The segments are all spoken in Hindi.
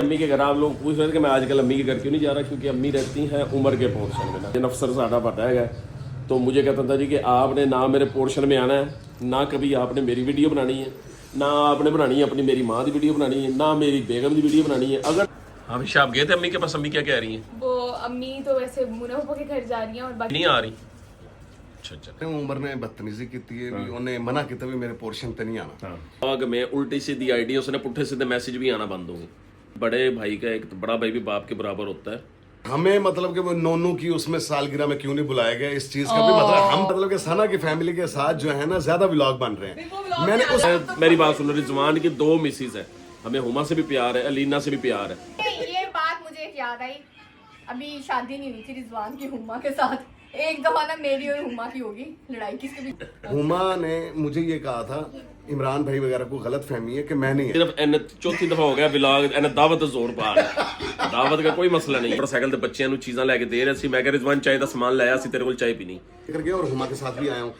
अम्मी के घर आप लोग पूछ रहे थे कि मैं आजकल अम्मी के घर क्यों नहीं जा रहा, क्योंकि अम्मी रहती हैं उम्र के पोर्शन में ना। अफसर साडा पता है, तो मुझे कहता था जी कि आपने ना मेरे पोर्शन में आना है, ना कभी आपने मेरी वीडियो बनानी है, ना आपने बनानी है अपनी मेरी माँ की वीडियो बनानी है, ना मेरी बेगम की वीडियो बनानी है। अगर हमेशा आप गए थे अम्मी के पास, अम्मी क्या कह रही हैं? वो अम्मी तो वैसे मुनाफा के घर जा रही हैं और बाकी नहीं आ रही। अच्छा उम्र ने बदतमीजी की है भी उन्हें मना किया भी मेरे पोर्शन पे नहीं आना। आग में उल्टी सीधी आईडी, उसने पुट्ठे सीधे मैसेज भी आना बंद होंगे। बड़े भाई का एक बड़ा भाई भी बाप के बराबर होता है। हमें मतलब कि वो नोनू की उसमें सालगिरह में क्यों नहीं बुलाया गया, इस चीज का भी मतलब हम मतलब कि सना की फैमिली के साथ जो है ना ज्यादा व्लॉग बन रहे हैं। मैंने उस मेरी बात सुनो, रिजवान की 2 मिसेज है, हमें हुमा से भी प्यार है, अलीना से भी प्यार है। ये बात मुझे याद आई, अभी शादी नहीं हुई थी रिजवान की हुमा के साथ, एक दफा ना मेरी और हुमा की होगी लड़ाई किसके भी। हुमा ने मुझे ये कहा था इमरान भाई वगैरह को गलत फहमी है कि मैं नहीं। सिर्फ एन चौथी दफा हो गया व्लॉग, एन दावत जोर पा रहा। दावत का कोई मसला नहीं। मोटरसाइकिल ते बच्चों ਨੂੰ ਚੀਜ਼ਾਂ ਲੈ ਕੇ ਦੇ ਰਹੇ ਸੀ, ਮੈਂ ਕਿਹਾ ਰਿਜ਼ਵਾਨ ਚਾय ਦਾ ਸਮਾਨ ਲਾਇਆ ਸੀ ਤੇਰੇ ਕੋਲ ਚਾय पीनी कर गया और हुमा के साथ भी आया हूँ।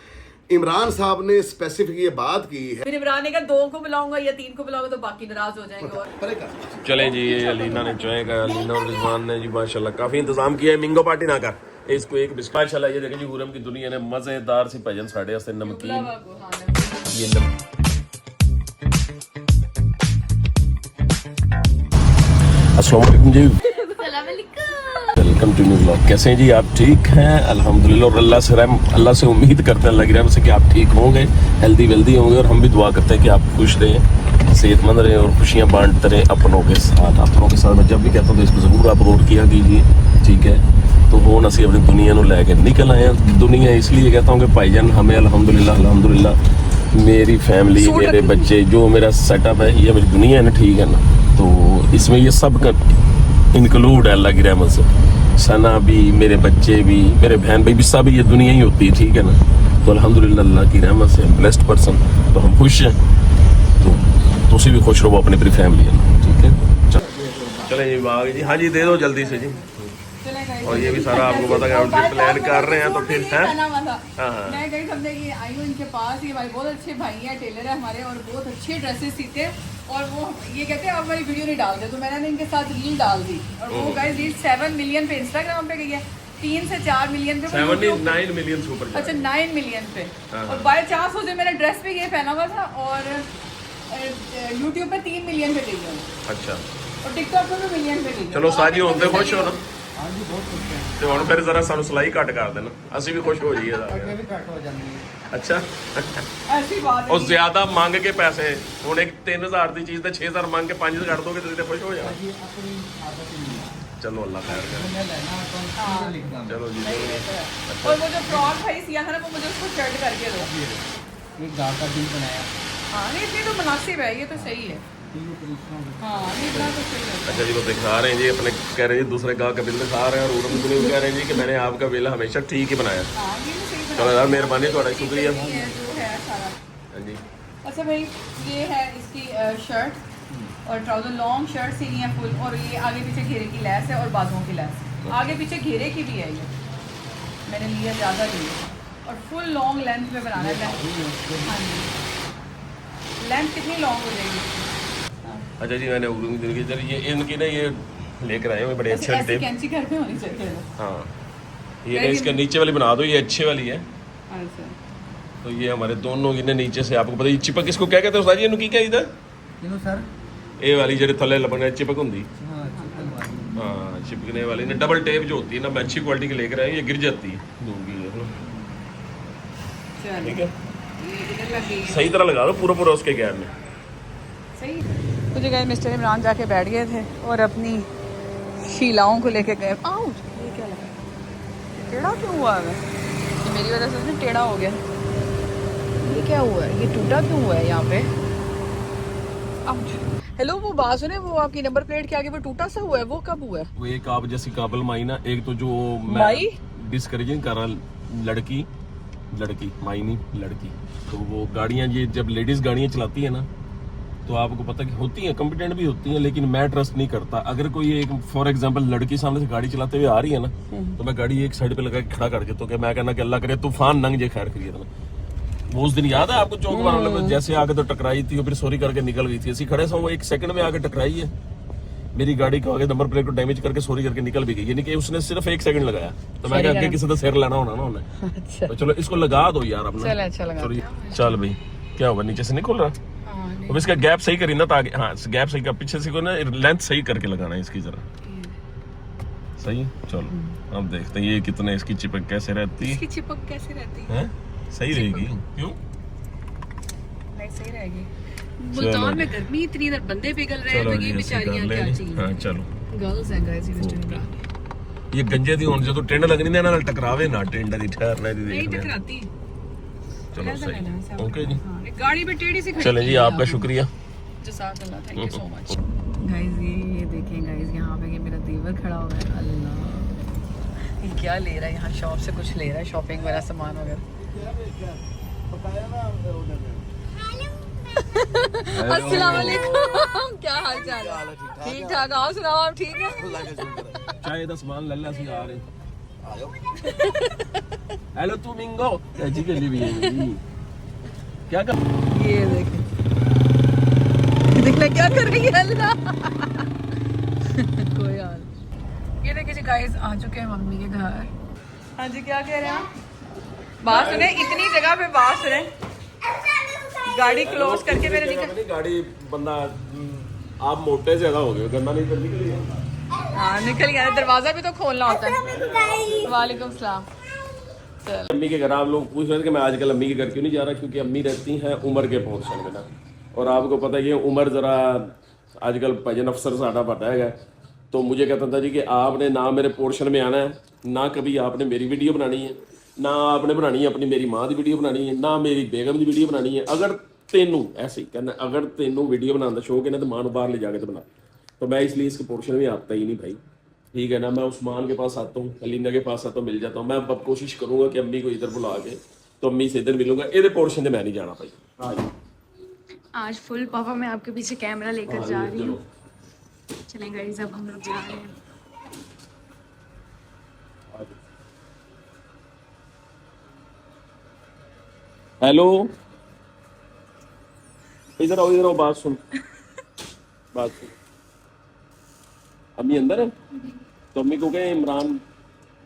इमरान साहब ने स्पेसिफिक ये बात की है, फिर इमरान ने कहा 2 को बुलाऊंगा या 3 को बुलाऊंगा तो बाकी नाराज हो जाएंगे। और चले जी, अलीना ने चाय का, अलीना और रिजवान ने जी माशाल्लाह काफी इंतजाम किया है। मिंगो पार्टी ना कर इसको एक बिस्किट माशाल्लाह। ये देखें जी हुरम की दुनिया ने मजेदार सी भजन साढ़े वास्ते नमकीन ये अस्सलाम वालेकुम जी, वेलकम टू न्यू ब्लॉग। कैसे हैं जी आप? ठीक हैं अल्हम्दुलिल्लाह। और अल्लाह से उम्मीद करते हैं, लग रहा है कि आप ठीक होंगे, हेल्दी वेल्दी होंगे। और हम भी दुआ करते हैं कि आप खुश रहें, सेहतमंद रहें और खुशियाँ बांटते रहें अपनों के साथ। अपनों के साथ मैं जब भी कहता हूँ तो इसको ज़रूर आप गौर किया कीजिए, ठीक है। तो हो असी अपनी दुनिया को लैके निकल आए हैं। दुनिया इसलिए कहता हूँ कि भाईजान हमें अल्हम्दुलिल्लाह मेरी फैमिली, मेरे बच्चे, जो मेरा सेटअप है, ये मेरी दुनिया है ना, ठीक है ना। तो इसमें ये सब का इंक्लूड है अल्लाह की रहमत से। सना भी, मेरे बच्चे भी, मेरे बहन भाई भी, सब ये दुनिया ही होती है, ठीक है ना। तो अल्हम्दुलिल्लाह अल्लाह की रहमत से ब्लेस्ड पर्सन, तो हम खुश हैं। तो तुसी भी खुश रहो अपनी पूरी फैमिली है ना, ठीक है। चले जी बाग जी, हाँ जी दे दो जल्दी से जी। और ये भी सारा आपको पता है हम ट्रिप प्लान कर रहे हैं, तो फिर है मैं गई समझे कि आई हूँ इनके पास। ये भाई बहुत अच्छे भाई हैं, टेलर है हमारे, और बहुत अच्छे ड्रेसेस सीते हैं। और वो ये कहते हैं आप हमारी वीडियो नहीं डालते, तो मैंने इनके साथ रील डाल दी। और वो गाइस रील 7 मिलियन पे इंस्टाग्राम पे गई है, 3 से 4 मिलियन पे 9 मिलियन सुपर। अच्छा 9 मिलियन पे। और बाय चांस हो मैंने ड्रेस भी ये पहना हुआ था, और यूट्यूब पे 3 मिलियन पे गई है। अच्छा, और टिकटॉक पे भी मिलियन पे गई। चलो साजी होंदे खुश हो ना। ਤੇ ਹੁਣ ਫਿਰ ਜ਼ਰਾ ਸਾਨੂੰ ਸਲਾਈ ਘੱਟ ਕਰ ਦੇਣਾ, ਅਸੀਂ ਵੀ ਖੁਸ਼ ਹੋ ਜਾਈਏ। ਅੱਗੇ ਵੀ ਘੱਟ ਹੋ ਜਾਂਦੀ ਹੈ। ਅੱਛਾ ਐਸੀ ਬਾਤ ਉਹ ਜ਼ਿਆਦਾ ਮੰਗ ਕੇ ਪੈਸੇ, ਹੁਣ ਇੱਕ 3000 ਦੀ ਚੀਜ਼ ਤੇ 6000 ਮੰਗ ਕੇ 5000 ਕੱਢ ਦੋਗੇ ਤੇ ਖੁਸ਼ ਹੋ ਜਾਣਾ। चलो अल्लाह खैर करे। चलो जी। और वो जो फ्रॉक भाई सिया था ना, वो मुझे उसको शर्ट करके दो। एक गाँव का दिल बनाया। हाँ नहीं, इतनी तो मुनासिब है, ये तो सही है। हाँ नहीं, इतना तो सही है। अच्छा जी, तो दिखा रहे हैं जी अपने, कह रहे हैं जी दूसरे गाँव का बिल दिखा रहे हैं, और उर्दू में कह रहे हैं जी कि मैंने आपका बिल हमेशा ठीक ही बनाया। हाँ ये तो सही चलो यार मेहरबानी, थोड़ा शुक्रिया। जो है सारा। हाँ जी। अच्छा भाई, ये है इसकी शर्ट और ट्राउजर, लॉन्ग शर्ट सीनी है फुल, और ये आगे पीछे घेरे की लैस है और बाजुओं की लैस, आगे पीछे घेरे की भी है। ये मैंने लिया ज़्यादा लिया, और फुल लॉन्ग लेंथ में बनाना है। हाँ जी, लेंथ कितनी लॉन्ग हो जाएगी? अच्छा जी, मैंने ये इनकी ना ये लेकर आए हैं बड़े अच्छे ऐसी कैंची घर पे होनी चाहिए। हाँ, ये इसके नीचे वाली बना दो, ये अच्छे वाली है। अच्छा, तो ये हमारे दोनों की ना नीचे से, आपको पता है चिपक इसको क्या कहते हैं उस्ताद जी? इनकी क्या इधर सर ये वाली जो थले लगने चिपक होंगी। हाँ, हाँ, चिपकने वाली ना डबल टेप जो होती है ना, मैं अच्छी क्वालिटी की लेकर आए, ये गिर जाती है दूर की। ठीक है, सही तरह लगा दो पूरा पूरा उसके गैर में। सही। तो जो गए मिस्टर इमरान जाके बैठ गए थे और अपनी शीलाओं को लेके गए। आउट, ये क्या लगा? टेढ़ा क्यों हुआ है? ये मेरी वजह से टेढ़ा हो गया। ये क्या हुआ है? ये टूटा क्यों हुआ है यहाँ पे? आउट। हेलो, वो बात सुने, वो आपकी नंबर प्लेट के आगे वो टूटा सा हुआ है, वो कब हुआ है? वो एक आप जैसी काबल माई ना, एक तो जो माई डिस्करेजिंग कर रहा लड़की माई नहीं लड़की। तो वो गाड़ियाँ ये जब लेडीज गाड़ियाँ चलाती है ना, तो आपको पता कि होती हैं, कॉम्पिटेंट भी होती हैं, लेकिन मैं ट्रस्ट नहीं करता। अगर कोई एक फॉर एग्जांपल लड़की सामने से गाड़ी चलाते हुए आ रही है ना, तो मैं गाड़ी एक साइड पे लगा के खड़ा कर देता हूँ कि मैं कहना कि अल्लाह करे तूफान नंग जे खैर करिए ना। वो उस दिन याद है आपको, चौक वाले जैसे आके तो टकराई थी, फिर सॉरी करके निकल गई थी। ऐसी खड़े से वो 1 सेकंड में आके टकराई है। मेरी गाड़ी को आगे नंबर प्लेट को डैमेज करके सॉरी करके निकल भी गई, यानी कि उसने सिर्फ 1 सेकंड लगाया। तो मैं क्या, आगे किसी का सिर लाना होना ना उन्हें। अच्छा तो चलो इसको लगा दो यार अपना। चल अच्छा लगा। चल भाई क्या होगा, नीचे से नहीं खुल रहा। अब इसका गैप सही करी ना, ताकि हाँ गैप सही का, पीछे से को ना लेंथ सही करके लगाना है इसकी जरा। सही, चलो अब देखते हैं ये कितने इसकी चिपक कैसे रहती है। इसकी चिपक कैसे रहती है, सही रहेगी क्यों? नहीं सही रहेगी। मुल्तान में गर्मी इतनी, इधर बंदे पिघल रहे हैं, तो ये बेचारियां क्या चाहिए। हाँ चलो गर्ल्स हैं गाइस, मिस्टर ये गंजे दी होने जो टिंड लगनी ना नाल टकरावे ना, टिंड दी ठहरना दी नहीं देखने। टकराती। चलो सही, ओके जी। हां गाड़ी पे टेढ़ी से खड़ी। चलें जी, आपका शुक्रिया। जज़ाकल्लाह, thank you so much. Guys ये देखें गाइस, यहाँ पे ये मेरा देवर खड़ा हुआ है। अल्लाह, ये क्या ले रहा है यहाँ? शॉप से कुछ ले रहा है, शॉपिंग वाला सामान वगैरह। अस्सलाम वालेकुम, क्या हाल चाल है? ठीक ठाक, आओ सुनाओ, आप ठीक है? चाय दा सामान लल्ला सी आ रहे। हेलो तू मिंगो जी के लिए भी है क्या कर। ये देखें, देखना क्या कर रही है अल्लाह। कोई हाल। ये देखिए जी गाइस, आ चुके हैं मम्मी के घर। हाँ जी, क्या कह रहे हैं आप? बात सुने, इतनी जगह पे बात सुने। गाड़ी क्लोज करके मेरे निकल। गाड़ी बंदा आप मोटे ज्यादा हो गए, गंदा नहीं कर निकल। हाँ निकल गया, दरवाजा भी तो खोलना होता है। वालेकुम सलाम। अम्मी के घर आप लोग पूछ रहे थे कि मैं आजकल अम्मी के घर क्यों नहीं जा रहा, क्योंकि अम्मी रहती हैं उमर के पोर्शन में ना, और आपको पता ही है उमर जरा आजकल भजन अफसर साडा पता है। तो मुझे कहता था जी कि आपने ना मेरे पोर्शन में आना है, ना कभी आपने मेरी वीडियो बनानी है, ना आपने बनानी है अपनी मेरी माँ की वीडियो बनानी है, ना मेरी बेगम की वीडियो बनानी है। अगर तेनू ऐसे ही कहना, अगर तेनू वीडियो बनाने का शौक है ना तो मां बाहर ले जाके तो बना। तो मैं इसलिए इसके पोर्शन में आता ही नहीं भाई, ठीक है ना। मैं उस्मान के पास आता हूँ, अलीना के पास आता हूँ, मिल जाता हूँ। मैं अब कोशिश करूंगा कि अम्मी को इधर बुला के तो अम्मी से इधर मिलूंगा। ये पोर्शन से मैं नहीं जाना भाई। आज फुल पापा मैं आपके पीछे कैमरा लेकर जा रही हूँ। चलें गाइस, अब हम लोग जा रहे हैं। हेलो, इधर आओ, इधर आओ, बात सुन, बात सुन। अम्मी अंदर है? तो अम्मी को कहे इमरान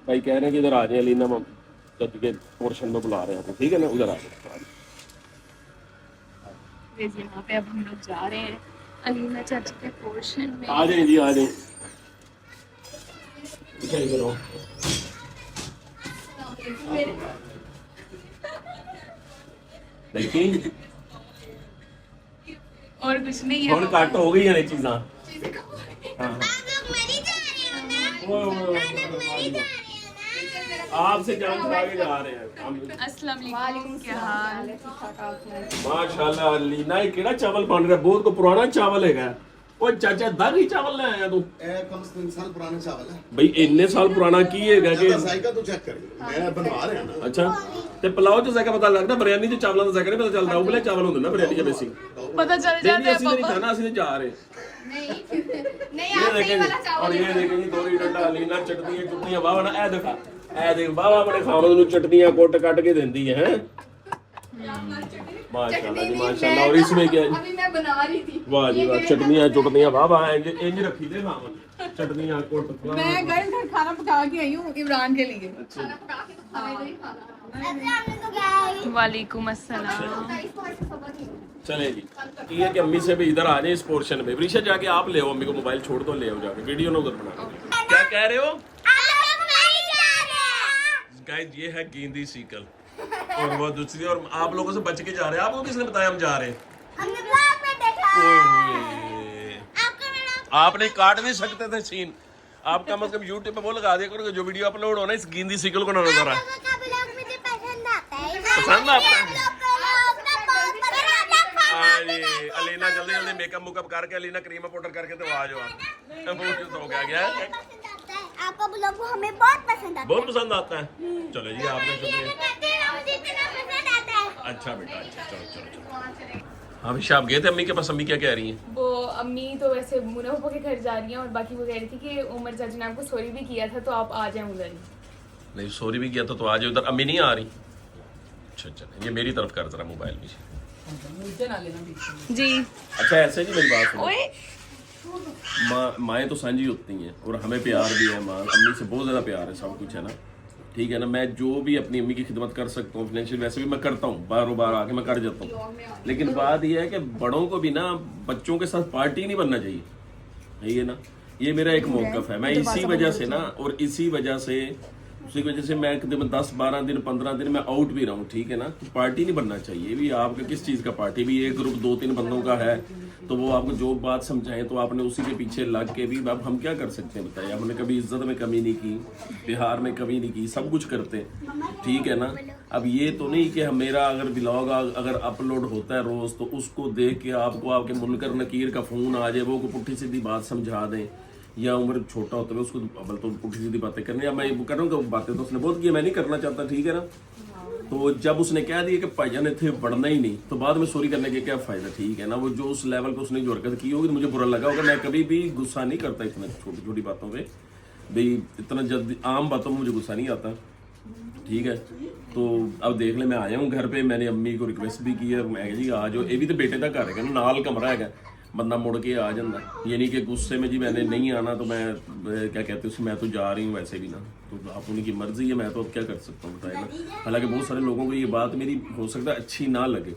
भाई कह रहे हैं कि इधर आ जाए, अलीना चाची के पोर्शन में बुला रहे हैं, ठीक है ना, उधर आ जाए। यहाँ पे अब हम लोग जा रहे हैं अलीना चाची के पोर्शन में। आ जाए जी, आ जाए। इधर आओ। देखी और कुछ नहीं है। ਹੁਣ ਘੱਟ ਹੋ ਗਈ ਨੇ ਚੀਜ਼ਾਂ। आपसे जान छुड़ा के जा रहे हैं। अस्सलाम वालेकुम, क्या हाल? माशाल्लाह लीना ये केड़ा चावल बन रहा है, बहुत को पुराना चावल है। ओ चाचा दागी चावल ले आया तू? कम से कम साल पुराना चावल है भाई, इतने साल पुराना की है कि जायका तो चेक कर, मैं बनवा रहे हैं ना। अच्छा ते पुलाव च जायका पता लगदा, बिरयानी च चावलों का जायका नहीं पता चलदा। उबले चावल होंदे ना बिरयानी के बेसिक, पता चल जाता है ਅਸੀਂ नहीं खाना, ਅਸੀਂ जा रहे नहीं आप सही वाला चावल। और ये देखें जी, दोरी डंडा लीना चटनियां चुटनियां वाह ना, ए देखा ए देख वाह अपने खामद ਨੂੰ चटनियां कोट काट के देंदी है। माशाल्लाह जी माशाल्लाह। और इसमें क्या है? अभी मैं बना रही थी। वाह जी वाह, चटनियां चुटनियां वाह वाह इंज रखी दे खामद, चटनियां कोट। मैं गए घर खाना पका के आई हूँ इमरान के लिए। वालेकुम अस्सलाम। चले जी, ये कि अम्मी से भी इधर आ जाए इस पोर्शन में। वृषा जाके आप ले आओ, अम्मी को मोबाइल छोड़ दो, ले आओ जाके, वीडियो ना उधर बना। क्या कह रहे हो गाइस? ये है गेंदी सीकल और वो दूसरी, और आप लोगों से बच के जा रहे हैं। आपको किसने बताया हम जा रहे हैं? आपने काट नहीं सकते थे सीन। आप कम से कम यूट्यूब पे वो लगा दिया करो, जो वीडियो अपलोड हो ना इस गेंदी सीकल को ना नजर आए। पसंद आता है? अलीना जल्दी जल्दी मेकअप मुकअप करके, अलीना क्रीम पाउडर करके तो आ जाओ आप। वो हो गया आपका ब्लॉग हमें बहुत पसंद आता है। बहुत पसंद आता है। चलो जी, आपने शुक्रिया। है अच्छा बेटा, अच्छा चलो चलो चलो। हाँ विशा, आप गए थे अम्मी के पास? अम्मी क्या कह रही हैं? वो अम्मी तो वैसे मुन्ना पापा के घर जा रही हैं, और बाकी वो कह रही थी कि उमर चाची ने आपको सॉरी भी किया था, तो आप आ जाएं उधर ही। नहीं, सॉरी भी किया था तो आज उधर अम्मी नहीं आ रही। अच्छा अच्छा, ये मेरी तरफ कर जरा मोबाइल भी मुझे ना लेना बीच में। जी अच्छा ऐसे जी, मेरी बात सुनो। ओए माएँ तो सांझी होती हैं और हमें प्यार भी है, माँ अम्मी से बहुत ज़्यादा प्यार है, सब कुछ है ना, ठीक है ना। मैं जो भी अपनी अम्मी की खिदमत कर सकता हूँ फाइनेंशियल, वैसे भी मैं करता हूँ, बारों बार आके मैं कर जाता हूँ। लेकिन बात यह है कि बड़ों को भी ना बच्चों के साथ पार्टी नहीं बनना चाहिए, यही है ना। ये मेरा एक मौकफ है, मैं इसी वजह से ना, और इसी वजह से मैं 10-12 दिन 15 दिन में आउट भी रहा हूँ, ठीक है ना। तो पार्टी नहीं बनना चाहिए भी। आपका किस चीज़ का पार्टी भी, एक ग्रुप 2-3 बंदों का है तो वो आपको जो बात समझाएं तो आपने उसी के पीछे लग के भी, अब हम क्या कर सकते हैं बताइए। हमने कभी इज्जत में कमी नहीं की, बिहार में कमी नहीं की, सब कुछ करते हैं, ठीक है ना। अब ये तो नहीं कि मेरा अगर ब्लॉग अगर अपलोड होता है रोज़ तो उसको देख के आपको आपके मुनकर नकीर का फ़ोन आ जाए, वो को पुट्ठी सीधी बात समझा दें, या उम्र छोटा होता है उसको अब तो पुट्ठी सीधी बातें करनी। अब मैं कर रहा हूँ बातें तो उसने बहुत की, मैं नहीं करना चाहता, ठीक है ना। तो जब उसने कह दिया कि भाईजान थे बढ़ना ही नहीं, तो बाद में सॉरी करने के क्या फायदा, ठीक है ना। वो जो उस लेवल पे उसने जो हरकत की होगी तो मुझे बुरा लगा होगा। मैं कभी भी गुस्सा नहीं करता इतना छोटी छोटी बातों पे, भाई इतना जल्दी आम बातों में मुझे गुस्सा नहीं आता, ठीक है। तो अब देख ले, मैं आया हूँ घर पे, मैंने अम्मी को रिक्वेस्ट भी की है, मैं जी आ जाओ, ये भी तो बेटे का घर है ना, नाल कमरा है, बंदा मुड़ के आ जाता, ये नहीं कि गुस्से में जी मैंने नहीं आना तो मैं क्या कहते हैं मैं तो जा रही हूँ, वैसे भी ना, तो आप उनकी मर्जी है, मैं तो अब क्या कर सकता हूँ बताए ना। हालांकि बहुत सारे लोगों को ये बात मेरी हो सकता है अच्छी ना लगे,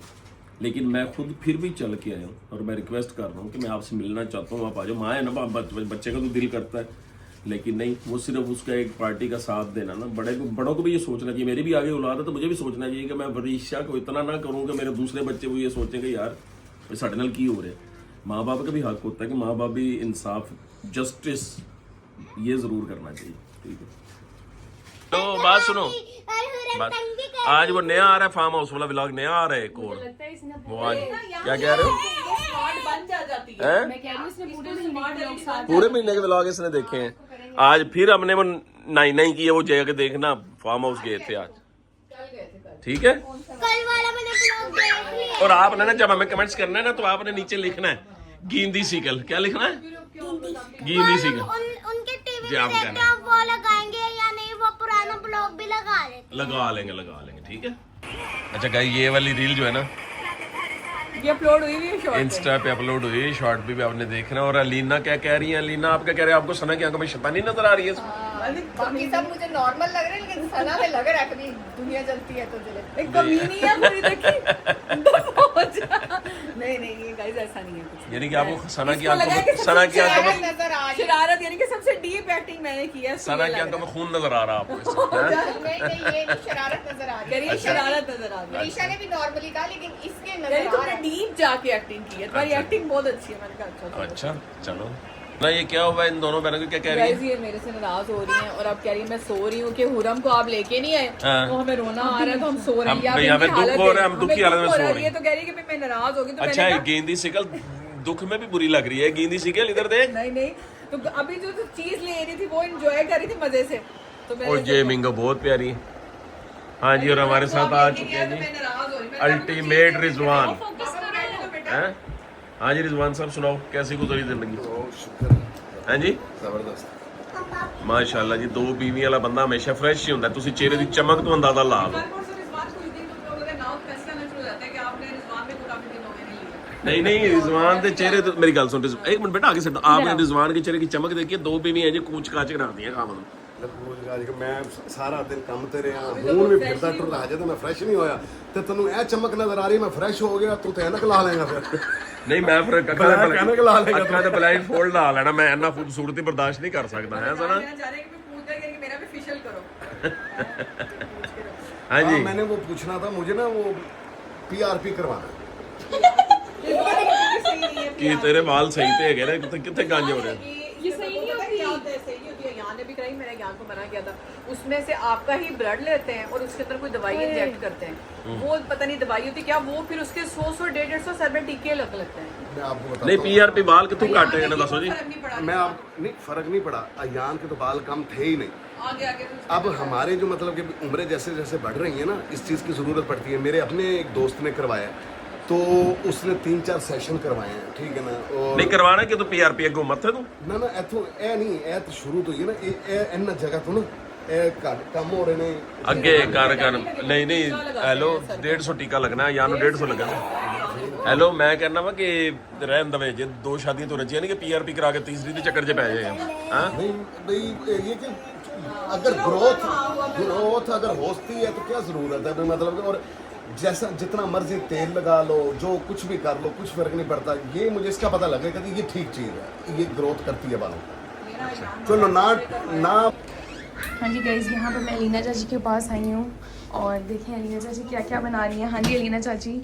लेकिन मैं खुद फिर भी चल के आया हूँ और मैं रिक्वेस्ट कर रहा हूँ कि मैं आपसे मिलना चाहता हूँ, आप आ जाओ। माँ है ना, बच्चे का तो दिल करता है, लेकिन नहीं, वो सिर्फ उसका एक पार्टी का साथ देना ना। बड़ों को भी ये सोचना चाहिए, मेरी भी आगे औलाद है तो मुझे भी सोचना चाहिए कि मैं वरीशा को इतना ना करूँ कि मेरे दूसरे बच्चे वो ये सोचेंगे यार साढ़े नाल की हो रहे। माँ बाप का भी हक होता है कि माँ बाप भी इंसाफ, जस्टिस ये जरूर करना चाहिए, ठीक है। तो बात सुनो, बात आज वो नया आ रहा है, फार्म हाउस वाला व्लॉग नया आ रहा है एक और, वो आज क्या कह रहे हो, पूरे महीने के व्लॉग इसने देखे हैं। आज फिर हमने वो नहीं किए, वो जगह देखना, फार्म हाउस गए थे आज, ठीक है। कल वाला मैंने ब्लॉग देख लिया। और आपने ना जब हमें कमेंट्स करना है ना तो आपने नीचे लिखना है गींदी सिकल, क्या लिखना है, गींदी सिकल। उनके टीवी जी, आप में कहना देखते हैं वो लगाएंगे या नहीं, वो पुराना ब्लॉग भी लगा लेंगे, ठीक है। अच्छा गाइस, ये वाली रील जो है ना ये अपलोड हुई हुई है शॉर्ट इंस्टा पे अपलोड हुई है, शॉर्ट भी आपने देखना। और अलीना क्या कह रही है, अलीना आप क्या कह रहे हैं, आपको सना की आंखों में शैतानी नजर आ रही है? बाकी सब मुझे नॉर्मल लग रहे हैं, लेकिन सना में लग रहा है कभी दुनिया जलती है तो जले। एक कमीनी है पूरी, देखी नहीं ये गाइस ऐसा नहीं है कुछ, यानी कि आपको सना की इसको लगा आंखों कि में, सना की आंखों में नजर आ रही है। शरारत, यानी कि सबसे डीप एक्टिंग मैंने की है। सना की आंखों में खून नजर आ रहा है आपको इससे, हैं? नहीं ये नहीं, शरारत नजर आ रही है। शरारत नजर आ रही है। ईशा ने भी नॉर्मली कहा, लेकिन इसके यानी नजर आ तुमने रहा है। डीप जाके एक्टिंग की है, तुम्हारी एक्टिंग बहुत अच्छी है। मैंने कहा अच्छा चलो ना। ये क्या हुआ इन दोनों बहनों को, क्या कह रही गाइस, ये मेरे से नाराज हो रही हैं और अब कह रही है मैं सो रही हूँ कि हुरम को आप लेके नहीं आए, हाँ। तो हमें रोना आ रहा है तो हम सो रहे हैं। या हमें इनकी दुख हो रहा है, हम दुखी हालत में सो रहे हैं। ये तो कह रही है कि मैं नाराज हो गई, तो अच्छा मैंने है, गेंदी सिकल दुख में भी बुरी लग रही है, गेंदी सिकल इधर देख। नहीं तो अभी जो चीज ले रही थी वो एंजॉय कर रही थी मजे से, तो मैं और ये मिंगो बहुत प्यारी। हाँ जी, और हमारे साथ आ चुके हैं जी अल्टीमेट रिजवान, हैं? हाँ जी रिजवान साहब, सुनाओ कैसी गुजरी जिंदगी? हैं जी, जबरदस्त माशाल्लाह जी, 2 बीवी वाला बंदा हमेशा फ्रेश ही ਹੁੰਦਾ, ਤੁਸੀਂ चेहरे की चमक तो अंदाजा ला लो। नहीं रिजवान के चेहरे तो, मेरी गल सुन, एक मिनट बेटा आगे से, आपने रिजवान के चेहरे की चमक देखी है? 2 बीवी है जी कूच काच करा दी है काम ਨੂੰ। मैं सारा दिन काम ते रहा हूं भी फिरदा टुरदा हजे तो मैं फ्रेश नहीं होया ते तन्नू ए चमक नजर आ रही, मैं फ्रेश हो गया, तू ते ऐनक ला लेगा फिर। नहीं मैं फिर ऐनक ला लेगा ਅੱਖਾਂ ਤੇ ਬਲਾਈਂਡ ਫੋਲਡ ਲਾ ਲੈਣਾ, ਮੈਂ ਇੰਨਾ ਖੂਬਸੂਰਤੀ ਬਰਦਾਸ਼ਤ ਨਹੀਂ ਕਰ ਸਕਦਾ ਹੈ ਸਨਾ। मेरा भी फेशियल करो। हाँ जी, मैंने वो पूछना था, मुझे ना वो PRP करवाना कि तेरे बाल सही थे है ना, कितने गांजे हो रहे हैं? ये सही नहीं होती, सही नहीं होती है। यहाँ ने भी कराई, मेरे यहाँ को मना किया था, उसमें से आपका ही ब्लड लेते हैं और उसके अंदर कोई दवाई इंजेक्ट करते हैं, वो पता नहीं दवाई होती क्या, वो फिर उसके 100-150 सर में टीके लगते हैं। मैं आपको बताता नहीं हूं। PRP बाल कितों घट है ना, दसो जी। मैं आप नहीं, फर्क नहीं पड़ा, अयान के तो बाल कम थे ही नहीं। आगे अब हमारे जो मतलब कि उम्रें जैसे जैसे बढ़ रही है ना, इस चीज़ की ज़रूरत पड़ती है। मेरे अपने एक दोस्त ने करवाया तो उसने 3-4 सेशन करवाए हैं, ठीक है ना। और नहीं करवाना कि तो PRP अगों मत है तू ना इथों ए नहीं, ए तो शुरू तो ही ना, इन जगह तो ना ए कम हो रहे ने अगे कर नहीं हेलो 150 टीका लगना है, या 150 लगना ਹੈਲੋ ਮੈਂ ਕਹਿੰਦਾ ਵਾ ਕਿ ਰਹਿਣ ਦਵੇ ਜੇ 2 ਸ਼ਾਦੀਆਂ ਤੋਂ ਰਜੀਆਂ ਨਹੀਂ ਕਿ ਪੀਆਰਪੀ ਕਰਾ ਕੇ ਤੀਸਰੀ ਦੇ ਚੱਕਰ 'ਚ ਪੈ ਜਾਏ ਹਾਂ नहीं भाई ये कि अगर ग्रोथ अगर होती है तो क्या ज़रूरत है भाई, मतलब और जैसा जितना मर्जी तेल लगा लो, जो कुछ भी कर लो, कुछ फर्क नहीं पड़ता। ये मुझे इसका पता लगेगा कि ये ठीक चीज़ है, ये ग्रोथ करती है बालों को। चलो ना हाँ जी गाइज, यहाँ पर मैं अलीना चाची के पास आई हूँ और देखें अलीना चाची क्या क्या बना रही हैं। हाँ जी अलीना चाची,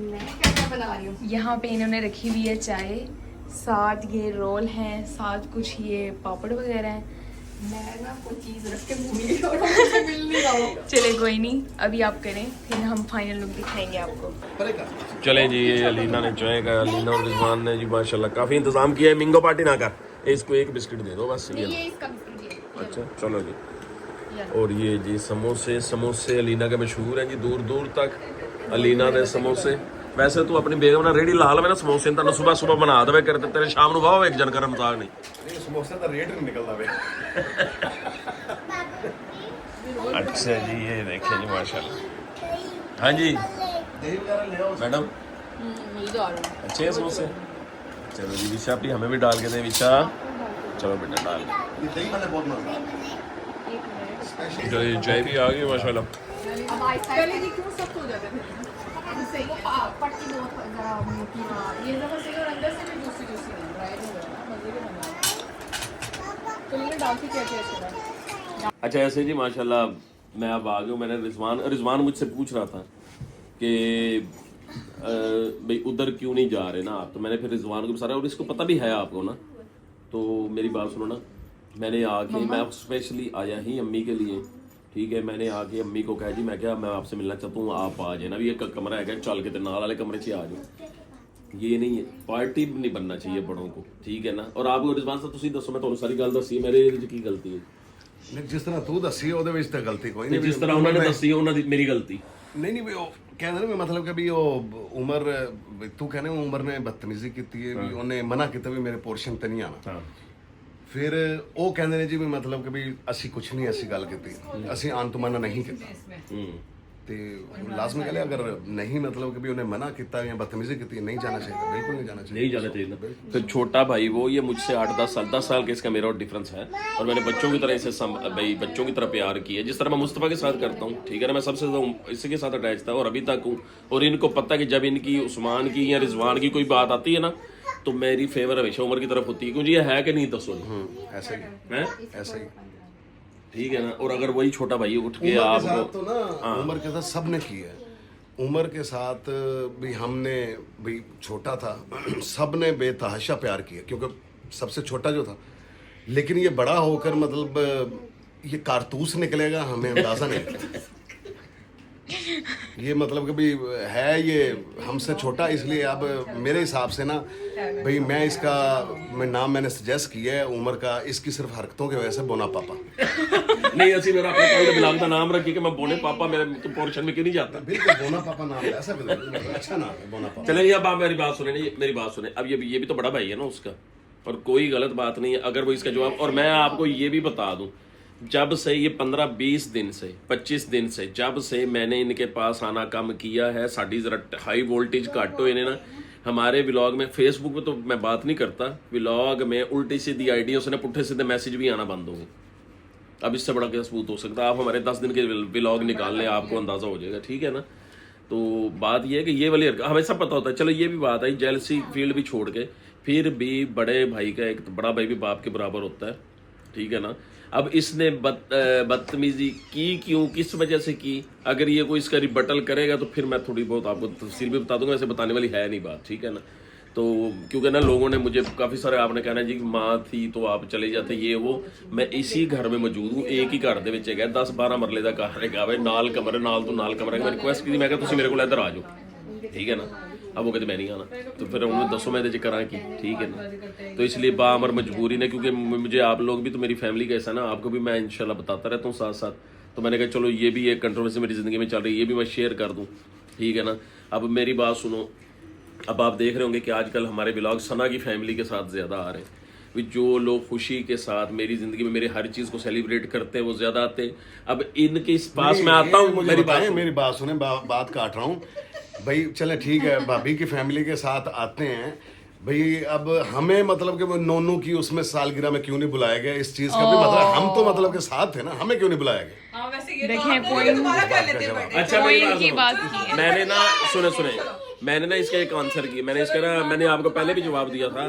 मैं क्या क्या बना रही हूँ? यहाँ पे इन्होंने रखी हुई है चाय, साथ ये रोल हैं, साथ कुछ ये पापड़ वगैरह हैं। मैं ना कोई चीज रख के भूल गई और मुझे मिल नहीं रहा हो। चले कोई नहीं, अभी आप करें फिर हम फाइनल लुक दिखाएंगे आपको। चले जी, ये अलीना ने चाय का, अलीना और रिजवान ने जी माशाल्लाह काफ़ी इंतजाम किया है। मिंगो पार्टी ना कर, इसको एक बिस्किट दे दो बस ये ये इसका बिस्किट दिया। अच्छा चलो जी। और ये जी समोसे अलीना के मशहूर हैं जी, दूर दूर तक अलीना ने समोसे। वैसे तू अपनी बेगम ना रेडी ला लवे ना समोसे, तेन सुबह सुबह बना देवे कर तेरे शाम को वाह एक जन कर मजाक नहीं। समोसे का रेट नहीं निकलता भाई। अच्छा जी, ये देखिए जी माशाल्लाह। हाँ जी मैडम, अच्छे हैं समोसे। चलो जी विशा भी हमें भी डाल के दें। विशा चलो बेटा डाल के। ये दही वाले बहुत मजा चलो जी चाय भी आ गई माशाल्लाह। अब पहले जी क्यों सख्त हो जाते थे? सही पट्टी बहुत जरा मोटी, ये जरा सही और अंदर से भी जूसी जूसी नहीं ड्राई हो गया ना, मजे के बना। तो ये डाल के क्या क्या इसके अच्छा ऐसे जी माशाल्लाह मैं अब आ गया हूँ। मैंने रिजवान मुझसे पूछ रहा था कि भाई उधर क्यों नहीं जा रहे ना आप, तो मैंने फिर रिजवान को बताया और इसको पता भी है आपको ना। तो मेरी बात सुनो ना, मैंने आके मैं स्पेशली आया ही अम्मी के लिए, ठीक है। मैंने आके अम्मी को कहा जी मैं क्या मैं आपसे मिलना चाहता हूँ, आप आ जाए ना। भी एक कमरा है चल के नाल वाले कमरे से आ जाओ। ये नहीं है, पार्टी नहीं बनना चाहिए बड़ों को, ठीक है ना। और आप रिजवान साहब तुम दसो, मैं सारी गल दसी मेरे की गलती है नहीं, जिस तरह तू दसी ਉਹਦੇ ਵਿੱਚ ਤਾਂ ਗਲਤੀ ਕੋਈ ਨਹੀਂ। जिस तरह उन्होंने दसी ਉਹਨਾਂ ਦੀ ਮੇਰੀ ਗਲਤੀ नहीं नहीं भी वो कहते ना मतलब कि भी वो उमर तू कहने उमर ने बदतमीजी की है भी उन्हें मना किया भी मेरे पोर्शन ते नहीं आना। फिर वो कहते ने जी भी मतलब कि भी असी कुछ नहीं ऐसी गल की, असी आन तो मना नहीं किया ते लाजमी गल है। अगर नहीं मतलब कि भी उन्हें मना किया या बदतमीजी की, नहीं जाना चाहिए, बिल्कुल नहीं जाना चाहिए, नहीं जाना चाहिए ना। फिर छोटा भाई वो ये मुझसे 8-10 साल के इसका मेरा और डिफरेंस है। और मैंने बच्चों की तरह इसे भाई बच्चों की तरह प्यार किया, जिस तरह मैं मुस्तफ़ा के साथ करता हूँ, ठीक है ना। मैं सबसे ज़्यादा इसी के साथ अटैच था और अभी तक हूँ। और इनको पता है कि जब इनकी उस्मान की या रिजवान की कोई बात आती है ना तो मेरी फेवर हमेशा उमर की तरफ होती है, क्योंकि ये है कि नहीं दसो ऐसा ही है ऐसा ही, ठीक है ना। और अगर वही छोटा भाई उठ के उमर आप के साथ तो ना उमर के साथ सबने किया है। उमर के साथ भी हमने भी छोटा था सबने बेतहाशा प्यार किया, क्योंकि सबसे छोटा जो था। लेकिन ये बड़ा होकर मतलब ये कारतूस निकलेगा हमें अंदाजा नहीं। ये मतलब कि भी है ये हमसे छोटा, इसलिए अब मेरे हिसाब से ना भाई मैं इसका नाम मैंने सजेस्ट किया है उमर का, इसकी सिर्फ हरकतों की वजह से बोना पापा। नहीं असि मेरा अपने कल बिलाग का नाम रखिए कि मैं बोने पापा मेरे तो पोर्शन में क्यों नहीं जाता। बिल्कुल बोना पापा नाम है, ऐसा बिल्कुल अच्छा नाम है बोना पापा। चले अब आप मेरी बात सुने नहीं, मेरी बात सुने। अब ये भी तो बड़ा भाई है ना उसका, और कोई गलत बात नहीं है अगर वो इसका जवाब। और मैं आपको ये भी बता दूं, जब से ये 15-20 दिन से 25 दिन से जब से मैंने इनके पास आना कम किया है, साड़ी जरा हाई वोल्टेज घट हो इन्हें ना। हमारे व्लॉग में फेसबुक पे तो मैं बात नहीं करता, व्लॉग में उल्टी सीधी आइडिया से पुट्ठे सीधे मैसेज भी आना बंद हो गए। अब इससे बड़ा क्या सबूत हो सकता है? आप हमारे 10 दिन के व्लॉग निकाल लें, आपको अंदाजा हो जाएगा, ठीक है ना। तो बात ये है कि ये वाली हमें सब पता होता है। चलो ये भी बात आई, जेलसी फील्ड भी छोड़ के फिर भी बड़े भाई का एक बड़ा भाई भी बाप के बराबर होता है, ठीक है ना। अब इसने बदतमीजी की क्यों, किस वजह से की, अगर ये कोई इसका रिबटल करेगा तो फिर मैं थोड़ी बहुत आपको तफसील भी बता दूंगा। ऐसे बताने वाली है नहीं बात, ठीक है ना। तो क्योंकि ना लोगों ने मुझे काफ़ी सारे आपने कहना जी माँ थी तो आप चले जाते, ये वो। मैं इसी घर में मौजूद हूँ, एक ही घर ਦੇ ਵਿੱਚ ਹੈਗਾ 10-12 ਮਰਲੇ ਦਾ ਘਰ ਹੈਗਾ ਵੇ, ਨਾਲ ਕਮਰੇ ਨਾਲ ਤੋਂ ਨਾਲ ਕਮਰਾ। ਮੈਂ ਰਿਕੁਐਸਟ ਕੀਤੀ, ਮੈਂ ਕਿਹਾ ਤੁਸੀਂ ਮੇਰੇ ਕੋਲ ਇੱਧਰ ਆ ਜਾਓ, ठीक है ना। अब वो कहते मैं नहीं आना, तो फिर उन्होंने दसो मैं करा की, ठीक है ना। तो इसलिए बामर मजबूरी ने, क्योंकि मुझे आप लोग भी तो मेरी फैमिली का ऐसा ना, आपको भी मैं इंशाल्लाह बताता रहता हूँ साथ साथ। तो मैंने कहा चलो ये भी एक कंट्रोवर्सी मेरी ज़िंदगी में चल रही है, ये भी मैं शेयर कर दूँ, ठीक है ना। अब मेरी बात सुनो, अब आप देख रहे होंगे कि आजकल हमारे व्लॉग सना की फैमिली के साथ ज़्यादा आ रहे हैं। जो लोग खुशी के साथ मेरी ज़िंदगी में मेरे हर चीज़ को सेलिब्रेट करते हैं वो ज़्यादा आते हैं। अब इनके इस पास में आता हूँ, मेरी बात सुने, बात काट रहा हूँ। भाई चले ठीक है, भाभी की फैमिली के साथ आते हैं भाई। अब हमें मतलब कि वो नोनू की उसमें सालगिरह में क्यों नहीं बुलाया गया, इस चीज का भी मतलब हम तो मतलब के साथ थे ना, हमें क्यों नहीं बुलाया गया? हाँ वैसे ये देखें, तो आपने point- दोबारा कर लेते हैं birthday। अच्छा मेरी Point की बात बात सुनो। की है। मैंने ना सुने मैंने ना इसका एक आंसर किया। मैंने आपको पहले भी जवाब दिया था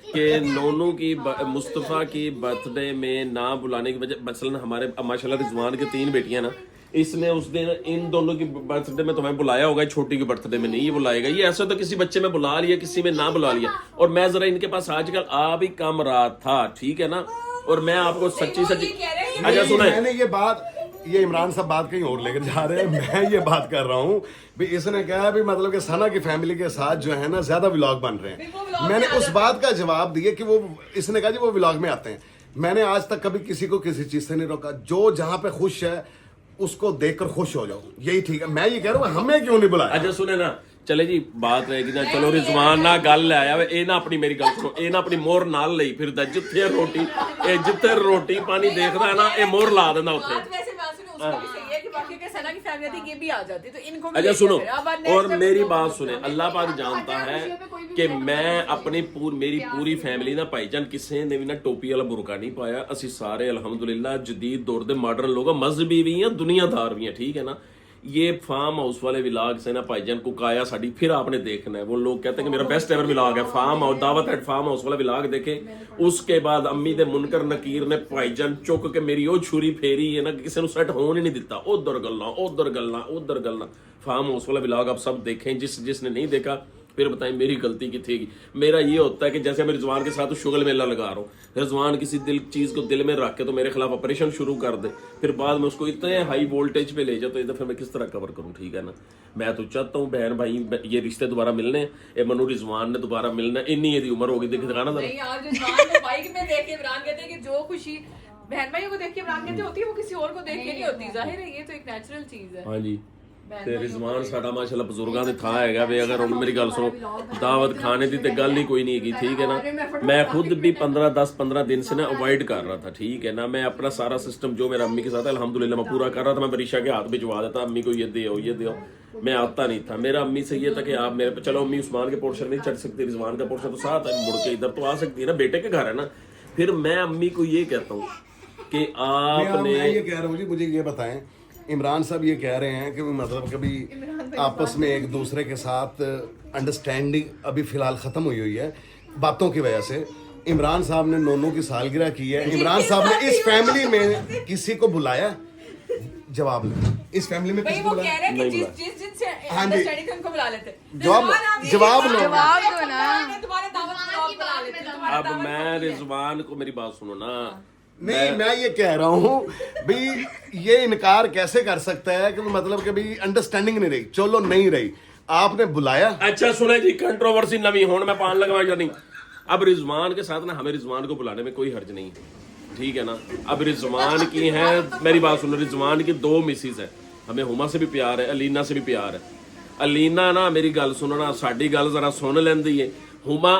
कि नोनू की मुस्तफ़ा की बर्थडे में ना बुलाने की वजह, मसलन हमारे माशाल्लाह रिजवान की 3 बेटियां ना, इसने उस दिन इन दोनों की बर्थडे में तुम्हें बुलाया होगा, छोटी की बर्थडे में नहीं ये बुलाएगा। ये ऐसा तो किसी बच्चे में बुला लिया, किसी में ना बुला लिया। और मैं जरा इनके पास आजकल आ भी कम रहा था, ठीक है ना, और मैं आपको सच्ची अच्छा सुने, मैंने ये बात, ये इमरान साहब बात कहीं और लेकर जा रहे हैं, मैं ये बात कर रहा हूँ भी इसने कहा भी मतलब कि सना की फैमिली के साथ जो है ना ज्यादा व्लॉग बन रहे हैं। मैंने उस बात का जवाब दिया कि वो, इसने कहा जी वो व्लॉग में आते हैं। मैंने आज तक कभी किसी को किसी चीज से नहीं रोका, जो जहां पे खुश है उसको देखकर खुश हो जाओ, यही ठीक है। मैं ये कह रहा हूँ हमें क्यों नहीं बुलाया? अच्छा सुने ना, चले जी बात रहेगी ना, चलो रिजवान ना गल आया वे, ਇਹ ਨਾ ਆਪਣੀ ਮੇਰੀ ਗੱਲ ਸੁਣੋ, ਇਹ ਨਾ ਆਪਣੀ ਮੋਹਰ ਨਾਲ ਲਈ ਫਿਰਦਾ, ਜਿੱਥੇ ਰੋਟੀ ਪਾਣੀ ਦੇਖਦਾ ਨਾ ਇਹ ਮੋਹਰ ਲਾ ਦਿੰਦਾ ਉੱਥੇ। बात वैसे बात सुनो, उसका भी सही है कि बाकी के सना की फैमिली थी, ये भी आ जाती तो इनको भी अच्छा लेके सुनो, फिर। अब next और time मेरी तो- बात सुने, अल्लाह पाक जानता है कि मैं अपनी मेरी पूरी फैमिली ना भाईजान किसी ने भी ना टोपी वाला बुरका नहीं पाया। ਅਸੀਂ ਸਾਰੇ अल्हम्दुलिल्लाह जदीद दौर ਦੇ मॉडर्न लोग, मजहबी भी हैं, दुनियादार भी हैं, ठीक है ना। ये फार्म हाउस वाले विलाग से ना भाईजान को काया साड़ी फिर आपने देखना है। वो लोग कहते हैं कि मेरा बेस्ट एवर विलाग है फार्म हाउस, दावत एट फार्म हाउस वाला विलाग देखे। उसके बाद अम्मी दे मुनकर नकीर ने भाईजान चुक के मेरी वो छुरी फेरी है ना, किसी ने सेट होने नहीं दिता। उधर गल्ला फार्म हाउस वाला विलाग आप सब देखें, जिसने नहीं देखा फिर बताएं मेरी गलती की थी। मेरा ये होता है कि जैसे मैं रिजवान के साथ शुगल मेला लगा रहा हूँ, रिजवान किसी चीज को दिल में रख के तो मेरे खिलाफ ऑपरेशन शुरू कर दे, फिर बाद में उसको इतने हाई वोल्टेज पे ले जाए तो इधर फिर मैं किस तरह कवर करूँ, ठीक है ना। मैं तो चाहता हूँ बहन भाई ये रिश्ते दोबारा मिलने, ये मनु रिजवान ने दोबारा मिलना, इन्नी यदि उम्र होगी देखिए दिखाना था। नहीं यार, रिजवान को बाइक में देख के इमरान कहते हैं कि जो खुशी बहन भाइयों को देख के इमरान कहते होती है वो किसी और को देख के नहीं होती। जाहिर है ये तो एक नेचुरल चीज है। हाँ जी, ਤੇ ਰਿਜ਼ਵਾਨ ਸਾਡਾ ਮਾਸ਼ਾਅੱਲਾ ਬਜ਼ੁਰਗਾਂ ਦੇ ਥਾਂ ਹੈਗਾ ਵੇ। ਅਗਰ ਹੁਣ ਮੇਰੀ ਗੱਲ ਸੁਣੋ, ਦਾਵਤ ਖਾਣੇ ਦੀ ਤੇ ਗੱਲ ਹੀ ਕੋਈ नहीं ਹੈਗੀ, ठीक है ना। मैं खुद भी 10-15 दिन से ना अवॉइड कर रहा था, ठीक है ना। मैं अपना सारा सिस्टम जो मेरा अम्मी के साथ है अल्हम्दुलिल्लाह मैं पूरा कर रहा था। मैं बरीशा के हाथ भिजवा देता, अम्मी को ये दो, मैं आता नहीं था। मेरा अम्मी से ये था कि आप मेरे, चलो अम्मी उस्मान के पोर्शन नहीं चढ़ सकती, रिजवान का पोर्शन तो साथ है, मुड़ के इधर तो आ सकती है ना, बेटे के घर है ना। फिर मैं अम्मी को ये कहता हूँ कि आपने, मैं ये कह रहा हूँ जी, मुझे ये बताएं, इमरान साहब ये कह रहे हैं कि मतलब कभी आपस में एक दूसरे के साथ अंडरस्टैंडिंग अभी फिलहाल ख़त्म हुई है बातों की वजह से। इमरान साहब ने नोनू की सालगिरह की है, इमरान साहब ने इस फैमिली में किसी को बुलाया? जवाब ले, इस फैमिली में भाई किसी वो को कह बुलाया? रहे हैं कि जिनसे हाँ जी। अंडरस्टैंडिंग उनको बुला लेते हैं। जवाब रिजवान लो। जवाब दो ना। तुम्हारे दावत ब्लॉग बुला लेते हैं, तुम्हारा अब दावत मैं रिजवान को, मेरी बात सुनो ना, नहीं, मैं ये कह रहा हूँ भाई ये इनकार कैसे कर सकता है कि मतलब कि भाई अंडरस्टैंडिंग नहीं रही, चलो नहीं रही, आपने बुलाया। अच्छा सुने जी, कंट्रोवर्सी नवी होने में पान लगवा या नहीं। अब रिजवान के साथ ना हमें रिजवान को बुलाने में कोई हर्ज नहीं, ठीक है ना। अब रिजवान की है, मेरी बात सुनो, रिजवान की 2 मिसिस है, हमें हुमा से भी प्यार है, अलीना से भी प्यार है। अलीना ना मेरी गल सुनो ना, साडी गल जरा सुन लेंदी है। हुमा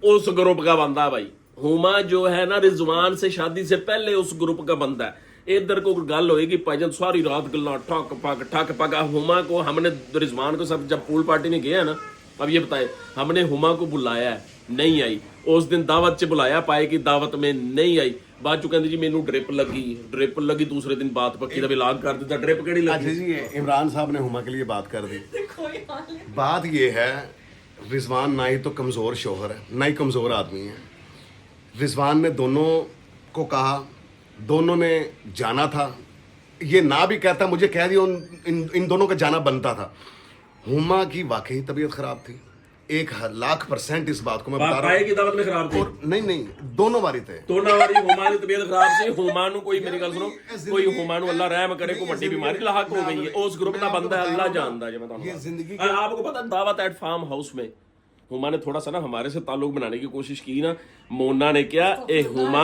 उस ग्रुप का बंदा है भाई, हुमा जो है ना रिजवान से शादी से पहले उस ग्रुप का बंदा है। इधर को गल होएगी भाईजान सारी रात गल्ला ठक पक। हुमा को हमने रिजवान को सब जब पूल पार्टी में गया ना, अब ये बताए हमने हुमा को बुलाया है, नहीं आई। उस दिन दावत च बुलाया, पाए की दावत में नहीं आई। बाद चो कहते जी मैनू ड्रिप लगी, दूसरे दिन बात पक्की का इलाज कर दिता। ड्रिप केड़ी अच्छा लगी? जी, इमरान साहब ने हुमा के लिए बात कर दी। बात ये है, रिजवान ना ही तो कमजोर शोहर है, ना ही कमजोर आदमी है। रिजवान ने दोनों को कहा, दोनों ने जाना था। ये ना भी कहता, मुझे कह दिया इन दोनों का जाना बनता था। हुमा की वाकई तबीयत खराब थी, 1,00,000% इस बात को मैं बता रहा पाए हूँ। की दावत में खराब थी। और नहीं, दोनों बारी थे। दोनों वारी हुमा की तबीयत खराब सी। हुमा नु कोई, मेरी गल सुनो, कोई हुमा नु अल्लाह रहम करे, कोई बड़ी बीमारी लाक हो गई है, उस ग्रुप का बंदा है, अल्लाह जानता है। मैं ये जिंदगी और आपको पता दावत एट फार्म हाउस में हुमा ने थोड़ा सा ना हमारे से ताल्लुक बनाने की कोशिश की ना। मोना ने क्या, ए हुमा,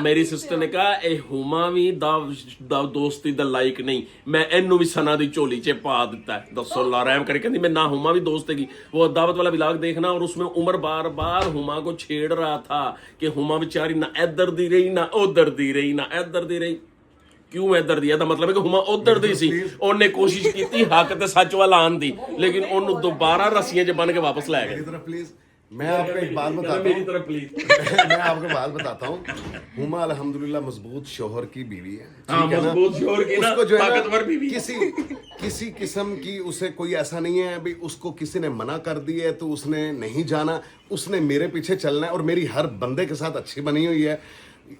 मेरी सिस्टर ने कहा ए हुमा भी दा दोस्ती दा लाइक नहीं, मैं इनू भी सना दी झोली च पा दिता है। दसो अल्लाह रहम करे, कहती मैं ना हुमा भी दोस्त है। वो दावत वाला विलाग देखना, और उसमें उमर बार बार हुमा को छेड़ रहा था कि हुमा बेचारी ना इधर दी रही, ना उधर दी रही, ना इधर दी रही। ਕਿਉਂ ਇੱਧਰ ਦੀ? ਇਹਦਾ ਮਤਲਬ ਹੈ ਕਿ ਹੁਮਾ ਉੱਧਰ ਦੀ ਸੀ, ਉਹਨੇ ਕੋਸ਼ਿਸ਼ ਕੀਤੀ ਹੱਕ ਤੇ ਸੱਚ ਵੱਲ ਆਉਣ ਦੀ, ਲੇਕਿਨ ਉਹਨੂੰ ਦੁਬਾਰਾ ਰੱਸੀਆਂ 'ਚ ਬੰਨ ਕੇ ਵਾਪਸ ਲੈ ਗਏ। मेरी तरफ प्लीज, मैं आपको एक बात बताता मेरी हूँ, तरफ प्लीज। मैं आपको बात बताता हूँ, हुमा अल्हम्दुलिल्लाह मजबूत शोहर की बीवी है, हाँ, ठीक है ना? मजबूत शोहर की ना, उसको जो है ताकतवर ना, बीवी। किसी किस्म की उसे कोई ऐसा नहीं है अभी उसको किसी ने मना कर दी है तो उसने नहीं जाना, उसने मेरे पीछे चलना है और मेरी हर बंदे के साथ अच्छी बनी हुई है।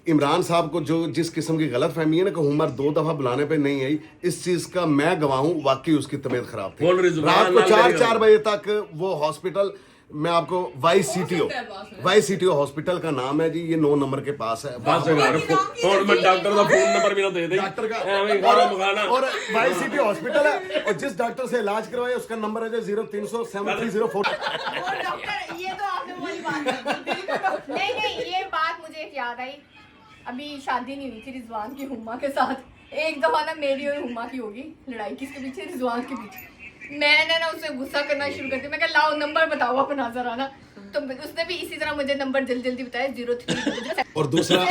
इमरान साहब को जो जिस किस्म की गलत फहमी है ना कि उमर 2 दफा बुलाने पे नहीं आई, इस चीज का मैं गवाह हूँ, वाकई उसकी तबीयत खराब थी। बोल रिजवान रात को लाल 4 बजे तक वो हॉस्पिटल, मैं आपको वाई सीटीओ हॉस्पिटल का नाम है जी, ये 9 नंबर के पास है। बस यार, फोन में डॉक्टर का फोन नंबर भी ना दे दे डॉक्टर का एवं खाना मखाना। और वाई सीटीओ हॉस्पिटल है और जिस डॉक्टर से इलाज करवाया उसका नंबर है 0300 7304। और डॉक्टर, ये तो आपने वाली बात कर दी। नहीं, ये बात मुझे एक याद आई। अभी शादी नहीं हुई थी रिजवान की हुमा के साथ, एक दफा ना मेरी और हुमा की होगी लड़ाई, किसके पीछे? रिजवान के पीछे। मैंने ना उससे गुस्सा करना शुरू कर दिया, मैं कहा लाओ नंबर बताओ अपना जरा ना, तो उसने भी इसी तरह मुझे नंबर जल्दी जल्दी बताया 03। और दूसरा,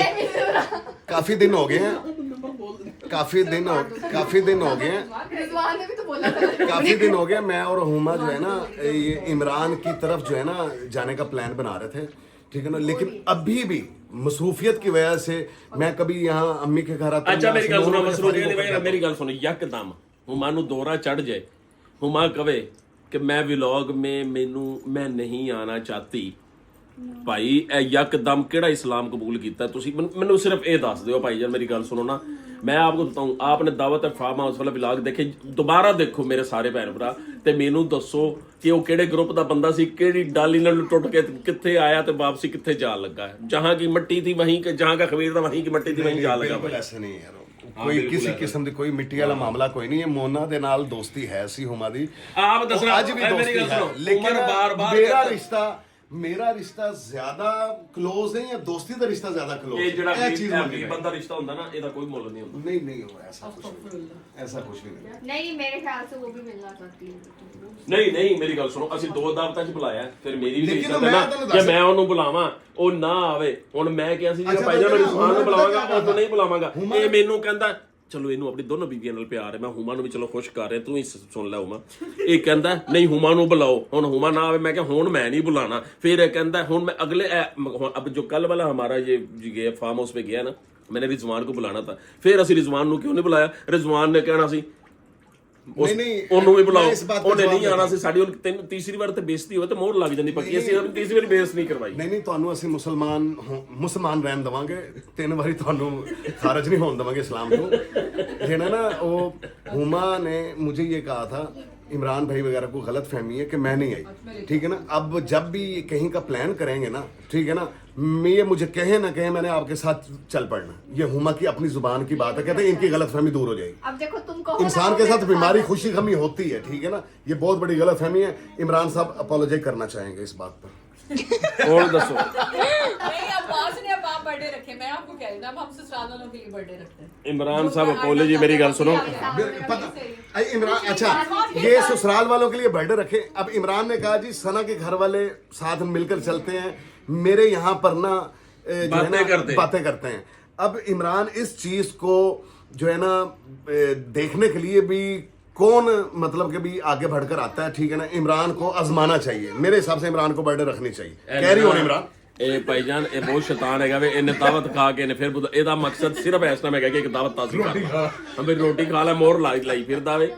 काफी दिन हो गए हैं, काफी दिन हो गए हैं, रिजवान ने भी तो बोला था। काफी दिन हो गए, मैं और हुमा जो है ना ये इमरान की तरफ जो है ना जाने का प्लान बना रहे थे, ठीक है ना, लेकिन अभी भी मसरूफियत की वजह से मैं कभी यहाँ अम्मी के घर आता हूँ। अच्छा मेरी गल सुनो, मसरूफियत दी वजह मेरी गल सुनो, यकदम हुमा ਨੂੰ ਦੌਰਾ ਚੜ ਜਾਏ, हुमा कवे कि मैं व्लॉग में मैं नहीं आना चाहती, भाई यकदम केड़ा इस्लाम कबूल किया तुसी? मैनू सिर्फ ये दस दियो भाई जान, मेरी गल सुनो ना, मैं आपको बताऊं, आपने दावत फार्म हाउस वाला व्लॉग देखे, दोबारा देखो मेरे सारे भैन भरा, ते मैनू दसो कि वो केड़े ग्रुप का बंदा सी, केड़ी डाली नाल टुट के कित्थे आया ते वापसी कित्थे जा लगा है। जहां की मिट्टी थी वहीं के, जहां का खमीर था वहीं की मिट्टी थी वहीं जा लगा। बिल्कुल ऐसे नहीं है यार, कोई किसी किस्म की कोई मिट्टी वाला मामला कोई नहीं है। मोना दे नाल दोस्ती है सी हुमा दी, आप दसना आज भी दोस्ती है, लेकिन मेरा रिश्ता ज्यादा क्लोज नहीं है, दोस्ती का रिश्ता ज्यादा क्लोज ये जड़ा है। चीज गरीब बंदा रिश्ता होंदा ना, ਇਹਦਾ ਕੋਈ ਮੁੱਲ नहीं होंदा। नहीं हो ऐसा कुछ भी नहीं। नहीं, मेरे ख्याल से वो भी मिलना चाहती है। नहीं मेरी ਗੱਲ ਸੁਣੋ, ਅਸੀਂ 2 ਦਾਵਤਾਂ 'ਚ ਬੁਲਾਇਆ, ਫਿਰ ਮੇਰੀ ਵੀ ਲੇਕਿਨ ਇੱਜ਼ਤ ਮੈਂ ਹੈ ਨਾ ਤੁਹਾਨੂੰ ਕਿ ਦੱਸ- ਮੈਂ ਉਹਨੂੰ ਬੁਲਾਵਾਂ, ਉਹ ਨਾ ਆਵੇ। ਹੁਣ ਮੈਂ ਕਿਹਾ ਸੀ ਜਿਹੜਾ ਅੱਛਾ, ਭਾਈ ਜਾਨ ਤਾਂ ਰਿਜ਼ਵਾਨ ਨੂੰ ਬੁਲਾਵਾਂਗਾ, ਹੁਮਾ ਉਹ ਤੋਂ ਨਹੀਂ ਬੁਲਾਵਾਂਗਾ। ਹੁਮਾ- ਇਹ ਮੈਨੂੰ ਕਹਿੰਦਾ ਚਲੋ ਇਹਨੂੰ ਆਪਣੀ ਦੋਨੋਂ ਬੀਬੀਆਂ ਨਾਲ ਪਿਆਰ ਹੈ, ਮੈਂ ਹੁਮਾ ਨੂੰ ਵੀ ਚਲੋ ਖੁਸ਼ ਕਰ ਰਿਹਾ, ਤੂੰ ਹੀ ਸੁਣ ਲੈ ਹੁਮਾ। ਇਹ ਕਹਿੰਦਾ ਨਹੀਂ ਹੁਮਾ ਨੂੰ ਬੁਲਾਓ, ਹੁਣ ਹੁਮਾ ਨਾ ਆਵੇ, मैं क्या ਹੁਣ मैं नहीं बुलाना। फिर ये कहता ਹੁਣ मैं अगले अब जो कल वाला हमारा ये गया फार्म हाउस पे गया ना, मैंने रिजवान को बुलाना था, फिर ਅਸੀਂ रिजवान ਨੂੰ क्यों नहीं बुलाया? रिजवान ने कहना ਸੀ ਉਹਨੂੰ ਵੀ ਬੁਲਾਓ, ਉਹਨੇ ਨਹੀਂ ਆਣਾ ਸੀ। ਸਾਡੀ ਹੁਣ ਤੀਸਰੀ ਵਾਰ ਤੇ ਬੇਇੱਜ਼ਤੀ ਹੋਵੇ ਤੇ ਮੋਹਰ ਲੱਗ ਜਾਂਦੀ ਪੱਕੀ, ਅਸੀਂ ਤੀਸਰੀ ਵਾਰੀ ਬੇਇੱਜ਼ਤੀ ਨਹੀਂ ਕਰਵਾਈ। ਨਹੀਂ ਤੁਹਾਨੂੰ ਅਸੀਂ ਮੁਸਲਮਾਨ ਰਹਿਣ ਦਵਾਂਗੇ, 3 ਵਾਰੀ ਤੁਹਾਨੂੰ ਖਾਰਜ नहीं होने देंगे इस्लाम को। जेना ना वो हुमा ने मुझे ये कहा था, इमरान भाई वगैरह को गलत फहमी है कि मैं नहीं आई, ठीक है ना। अब जब भी कहीं का प्लान करेंगे ना, ठीक है ना, ये मुझे कहे ना कहे, मैंने आपके साथ चल पड़ना। ये हुमा की अपनी जुबान की बात है, कहते हैं इनकी गलत फहमी दूर हो जाएगी। अब देखो तुम कहो इंसान के साथ बीमारी खुशी गमी होती है, ठीक है ना, ये बहुत बड़ी गलत फहमी है। इमरान साहब अपोलोजाइज करना चाहेंगे इस बात पर। और दसो नहीं, अब्बास ने अब आप बर्थडे रखे, मैं आपको कह रही हूँ, अब हम ससुराल वालों के लिए बर्थडे रखते हैं। इमरान साहब अपोलॉजी, मेरी गल सुनो, पता इमरान, अच्छा ये ससुराल वालों के लिए बर्थडे रखे। अब इमरान ने कहा जी सना के घर वाले साथ मिलकर चलते हैं, मेरे यहाँ पर ना बातें करते हैं। अब इमरान इस चीज को जो है ना देखने के लिए भी कौन मतलब कि भी आगे बढ़कर आता है, ठीक है ना, इमरान को आजमाना चाहिए। मेरे हिसाब से इमरान को बर्थडे रखनी चाहिए। कह रही हो इमरान? ਇਹ ਭਾਈਜਾਨ ਇਹ ਬਹੁਤ ਸ਼ੈਤਾਨ ਹੈਗਾ ਵੇ, ਇਹਨੇ ਦਾਵਤ ਖਾ ਕੇ ਨੇ ਫਿਰ ਇਹਦਾ ਮਕਸਦ ਸਿਰਫ ਇਸ ਤਰ੍ਹਾਂ ਹੈਗਾ ਕਿ ਇੱਕ ਦਾਵਤ ਤਾਜ਼ੀ ਕਰਨਾ, ਹਮੇ ਰੋਟੀ ਖਾ ਲੈ, ਮੋਰ ਲਾਈ ਫਿਰਦਾ ਵੇ।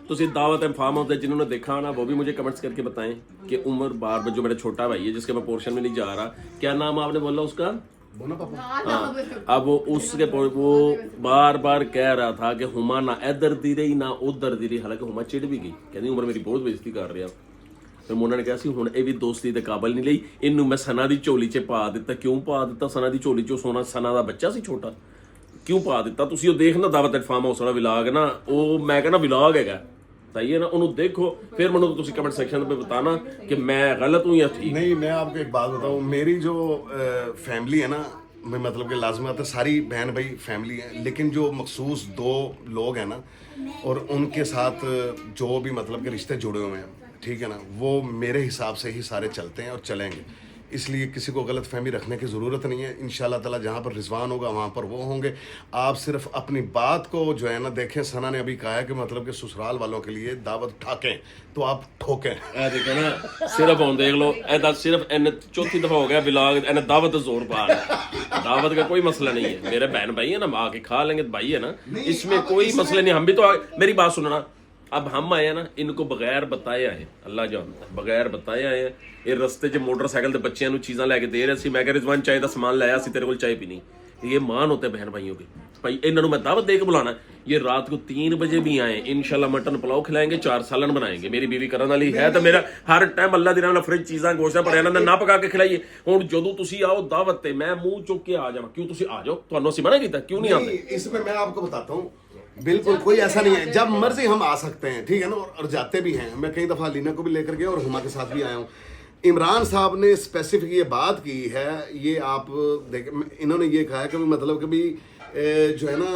तुसी दावत एंड फार्म हाउस जिन्होंने देखा ना वो भी मुझे कमेंट्स करके बताएं कि उमर बार जो मेरा छोटा भाई है जिसके मैं पोर्शन में नहीं जा रहा, क्या नाम आपने बोला उसका? हाँ, अब वो उसके वो बार बार कह रहा था कि हुमा ना इधर दी रही ना उधर दी रही, हालांकि हुमा चिड़ भी गई, कहती उमर मेरी बहुत बेइज्जती कर रहा। ਫਿਰ ਉਹਨਾਂ ਨੇ ਕਿਹਾ ਸੀ ਹੁਣ ਇਹ ਵੀ ਦੋਸਤੀ ਦੇ ਕਾਬਲ ਨਹੀਂ ਲਈ, ਇਹਨੂੰ ਮੈਂ ਸਨਾ ਦੀ ਝੋਲੀ 'ਚ ਪਾ ਦਿੱਤਾ। ਕਿਉਂ ਪਾ ਦਿੱਤਾ ਸਨਾ ਦੀ ਝੋਲੀ 'ਚ? ਸਨਾ ਦਾ ਬੱਚਾ ਸੀ ਛੋਟਾ, ਕਿਉਂ ਪਾ ਦਿੱਤਾ? ਤੁਸੀਂ ਉਹ ਦੇਖਣਾ ਦਾਵਤ ਐਂਡ ਫਾਰਮ ਹਾਊਸ ਵਾਲਾ ਵਲੌਗ ਨਾ, ਉਹ ਮੈਂ ਕਹਿੰਦਾ ਵਲੌਗ ਹੈਗਾ, सही है ना, उन्होंने देखो फिर मैंने तुम कमेंट सेक्शन पे बताना कि मैं गलत हूँ या ठीक। नहीं, मैं आपको एक बात बताऊँ, मेरी जो फैमिली है ना, मैं मतलब कि लाजमत है सारी बहन भाई फैमिली है, लेकिन जो मखसूस 2 लोग हैं ना और उनके साथ जो भी मतलब के रिश्ते जुड़े हुए हैं, ठीक है ना, वो मेरे हिसाब से ही सारे चलते हैं और चलेंगे। इसलिए किसी को गलत फहमी रखने की ज़रूरत नहीं है। इंशाल्लाह ताला जहाँ पर रिजवान होगा वहाँ पर वो होंगे। आप सिर्फ अपनी बात को जो है ना देखें। सना ने अभी कहा है कि मतलब कि ससुराल वालों के लिए दावत ठाकें तो आप ठोकें। देखो ना सिर्फ हम देख लो ऐसा सिर्फ इन चौथी दफा हो गया बिलाग इन दावत जोर पा रहा। दावत का कोई मसला नहीं है, मेरे बहन भाई है ना, आके खा लेंगे भाई है ना, इसमें कोई मसला नहीं। हम भी तो मेरी बात सुनना, अब हम आए ना इनको बगैर बताए आए, अल्लाह जानता है बगैर बताए आए हैं। ये रस्ते 'ਚ मोटरसाइकिल ਦੇ ਬੱਚਿਆਂ ਨੂੰ ਚੀਜ਼ਾਂ ਲੈ ਕੇ ਦੇ ਰਹੇ ਸੀ। ਮੈਂ ਕਿਹਾ ਰਿਜ਼ਵਾਨ ਚਾय ਦਾ ਸਮਾਨ ਲਾਇਆ ਸੀ तेरे को चाय पीनी। ये मान होते हैं बहन भाइयों के। भाई इन्होंने मैं दावत दे के बुलाना। ये रात को 3 बजे भी आए इंशाल्लाह मटन पुलाव खिलाएंगे, 4 सालन बनाएंगे। मेरी बीवी करन वाली है तो मेरा हर टाइम अल्लाह दी नाम फ्रिज चीज़ां गोश्त पर ਇਹਨਾਂ ना पका के खिलाइए। हुण ਜਦੋਂ ਤੁਸੀਂ आओ दावत ते मैं मुंह चुक के आ जावां, क्यों ਤੁਸੀਂ आ जाओ, ਤੁਹਾਨੂੰ ਅਸੀਂ मना ਕੀਤਾ, क्यों नहीं आते? इसमें मैं आपको बताता हूँ, बिल्कुल कोई ऐसा नहीं है। जब मर्जी हम आ सकते हैं, ठीक है ना, और जाते भी हैं। मैं कई दफ़ा लीना को भी लेकर गया और हुमा के साथ भी आया हूँ। इमरान साहब ने स्पेसिफिक ये बात की है, ये आप देखें, इन्होंने ये कहा है कि मतलब कि भी जो है ना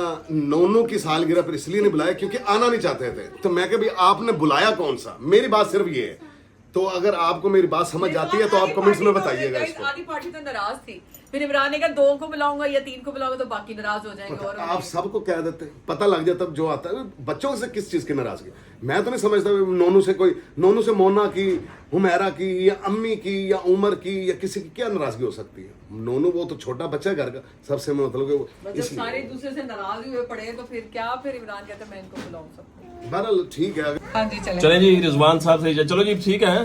नोनू की सालगिरह पर इसलिए नहीं बुलाया क्योंकि आना नहीं चाहते थे। तो मैं कहा भी आपने बुलाया कौन सा? मेरी बात सिर्फ ये है। तो अगर आपको मेरी बात समझ जाती है तो आप कमेंट्स में बताइएगा इसको। आधी पार्टी तो नाराज थी, फिर इमरान ने कहा 2 को बुलाऊंगा या 3 को बुलाऊंगा तो बाकी नाराज हो जाएंगे। और आप सबको कह देते, पता लग जाता जो आता है। बच्चों से किस चीज की नाराजगी? मैं तो नहीं समझता नोनू से कोई, नोनू से मोना की, हुमैरा की या अम्मी की या उमर की या किसी की क्या नाराजगी हो सकती है? नोनू वो तो छोटा बच्चा है घर का, सबसे मतलब कि जब सारे दूसरे से नाराज हुए पड़े तो फिर क्या, फिर इमरान कहता मैं इनको बुलाऊं सबको। बहरहाल ठीक है। हाँ जी चलें। चले जी रिजवान साहब से, चलो जी ठीक है।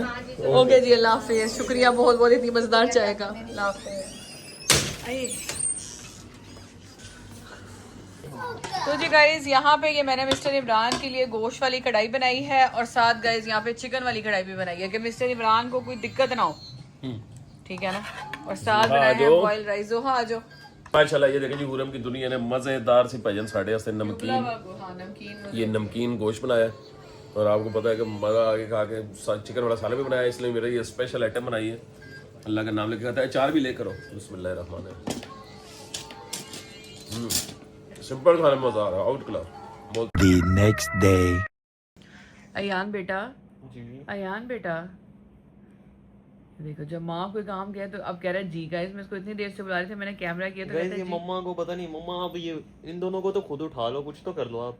ओके जी, अल्लाह हाफिज़, शुक्रिया बहुत बहुत इतनी मजेदार चाय का। अल्लाह हाफिज़। तो जी गाइज यहाँ पे ये मैंने मिस्टर इमरान के लिए गोश्त वाली कढ़ाई बनाई है और साथ गाइज यहाँ पे चिकन वाली कढ़ाई भी बनाई है कि मिस्टर इमरान को कोई दिक्कत ना हो, ठीक है ना। और साथ बनाए हैं बॉइल्ड राइस। हाँ आ जाओ माशाल्लाह। ये देखें जी हुरम की दुनिया ने मजेदार सी भजन साढ़े वास्ते नमकीन, हाँ, नमकीन ये नमकीन गोश्त बनाया और आपको पता है कि मज़ा आगे खा के चिकन वाला सालन भी बनाया, इसलिए मेरा ये स्पेशल आइटम बनाई है। अल्लाह का नाम लेके खाता है। अचार भी लेकर आओ, बिस्मिल्लाह रहमान रहीम। सिंपल खाने में मज़ा आ रहा है, outclass. The next day. Ayaan बेटा, अयान बेटा देखो, जब माँ कोई काम किया तो अब कह रहा है जी। गाइस मैं इसको इतनी देर से बुला रही थी, मैंने कैमरा किया तो कहता है जी। मम्मा को पता नहीं, मम्मा आप ये इन दोनों को तो खुद उठा लो, कुछ तो कर लो आप,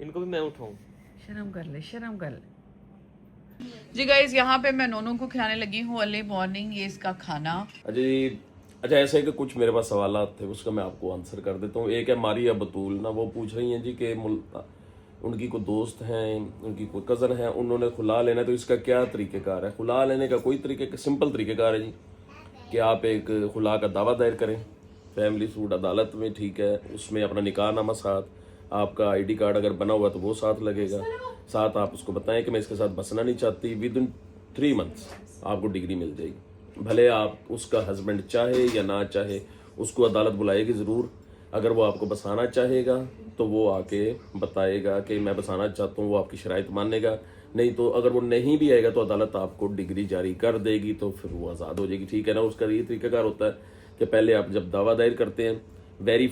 इनको भी मैं उठाऊं। शर्म कर ले, शर्म कर ले जी। गाइस यहाँ पे मैं नोनू को खिलाने लगी हूँ अर्ली मॉर्निंग ये इसका खाना। अच्छा ऐसे है कि कुछ मेरे पास सवाल थे, उसका मैं आपको आंसर कर देता हूँ। एक है मारिया बतूल ना, वो पूछ रही हैं जी कि उनकी कोई दोस्त हैं, उनकी कोई कज़न है, उन्होंने खुला लेना है तो इसका क्या तरीक़ेकार है? खुला लेने का कोई सिंपल तरीक़ेकार है जी कि आप एक खुला का दावा दायर करें फैमिली सूट अदालत में, ठीक है। उसमें अपना निकाहनामा साथ, आपका ID कार्ड अगर बना हुआ तो वो साथ लगेगा। साथ आप उसको बताएं कि मैं इसके साथ बसना नहीं चाहती। विदिन 3 मंथ्स आपको डिग्री मिल जाएगी। भले आप उसका हस्बैंड चाहे या ना चाहे, उसको अदालत बुलाएगी ज़रूर। अगर वो आपको बसाना चाहेगा तो वो आके बताएगा कि मैं बसाना चाहता हूँ, वो आपकी शराइत मानेगा। नहीं तो अगर वो नहीं भी आएगा तो अदालत आपको डिग्री जारी कर देगी, तो फिर वो आज़ाद हो जाएगी, ठीक है ना। उसका ये तरीक़ाकार होता है कि पहले आप जब दावा दायर करते हैं, वेरी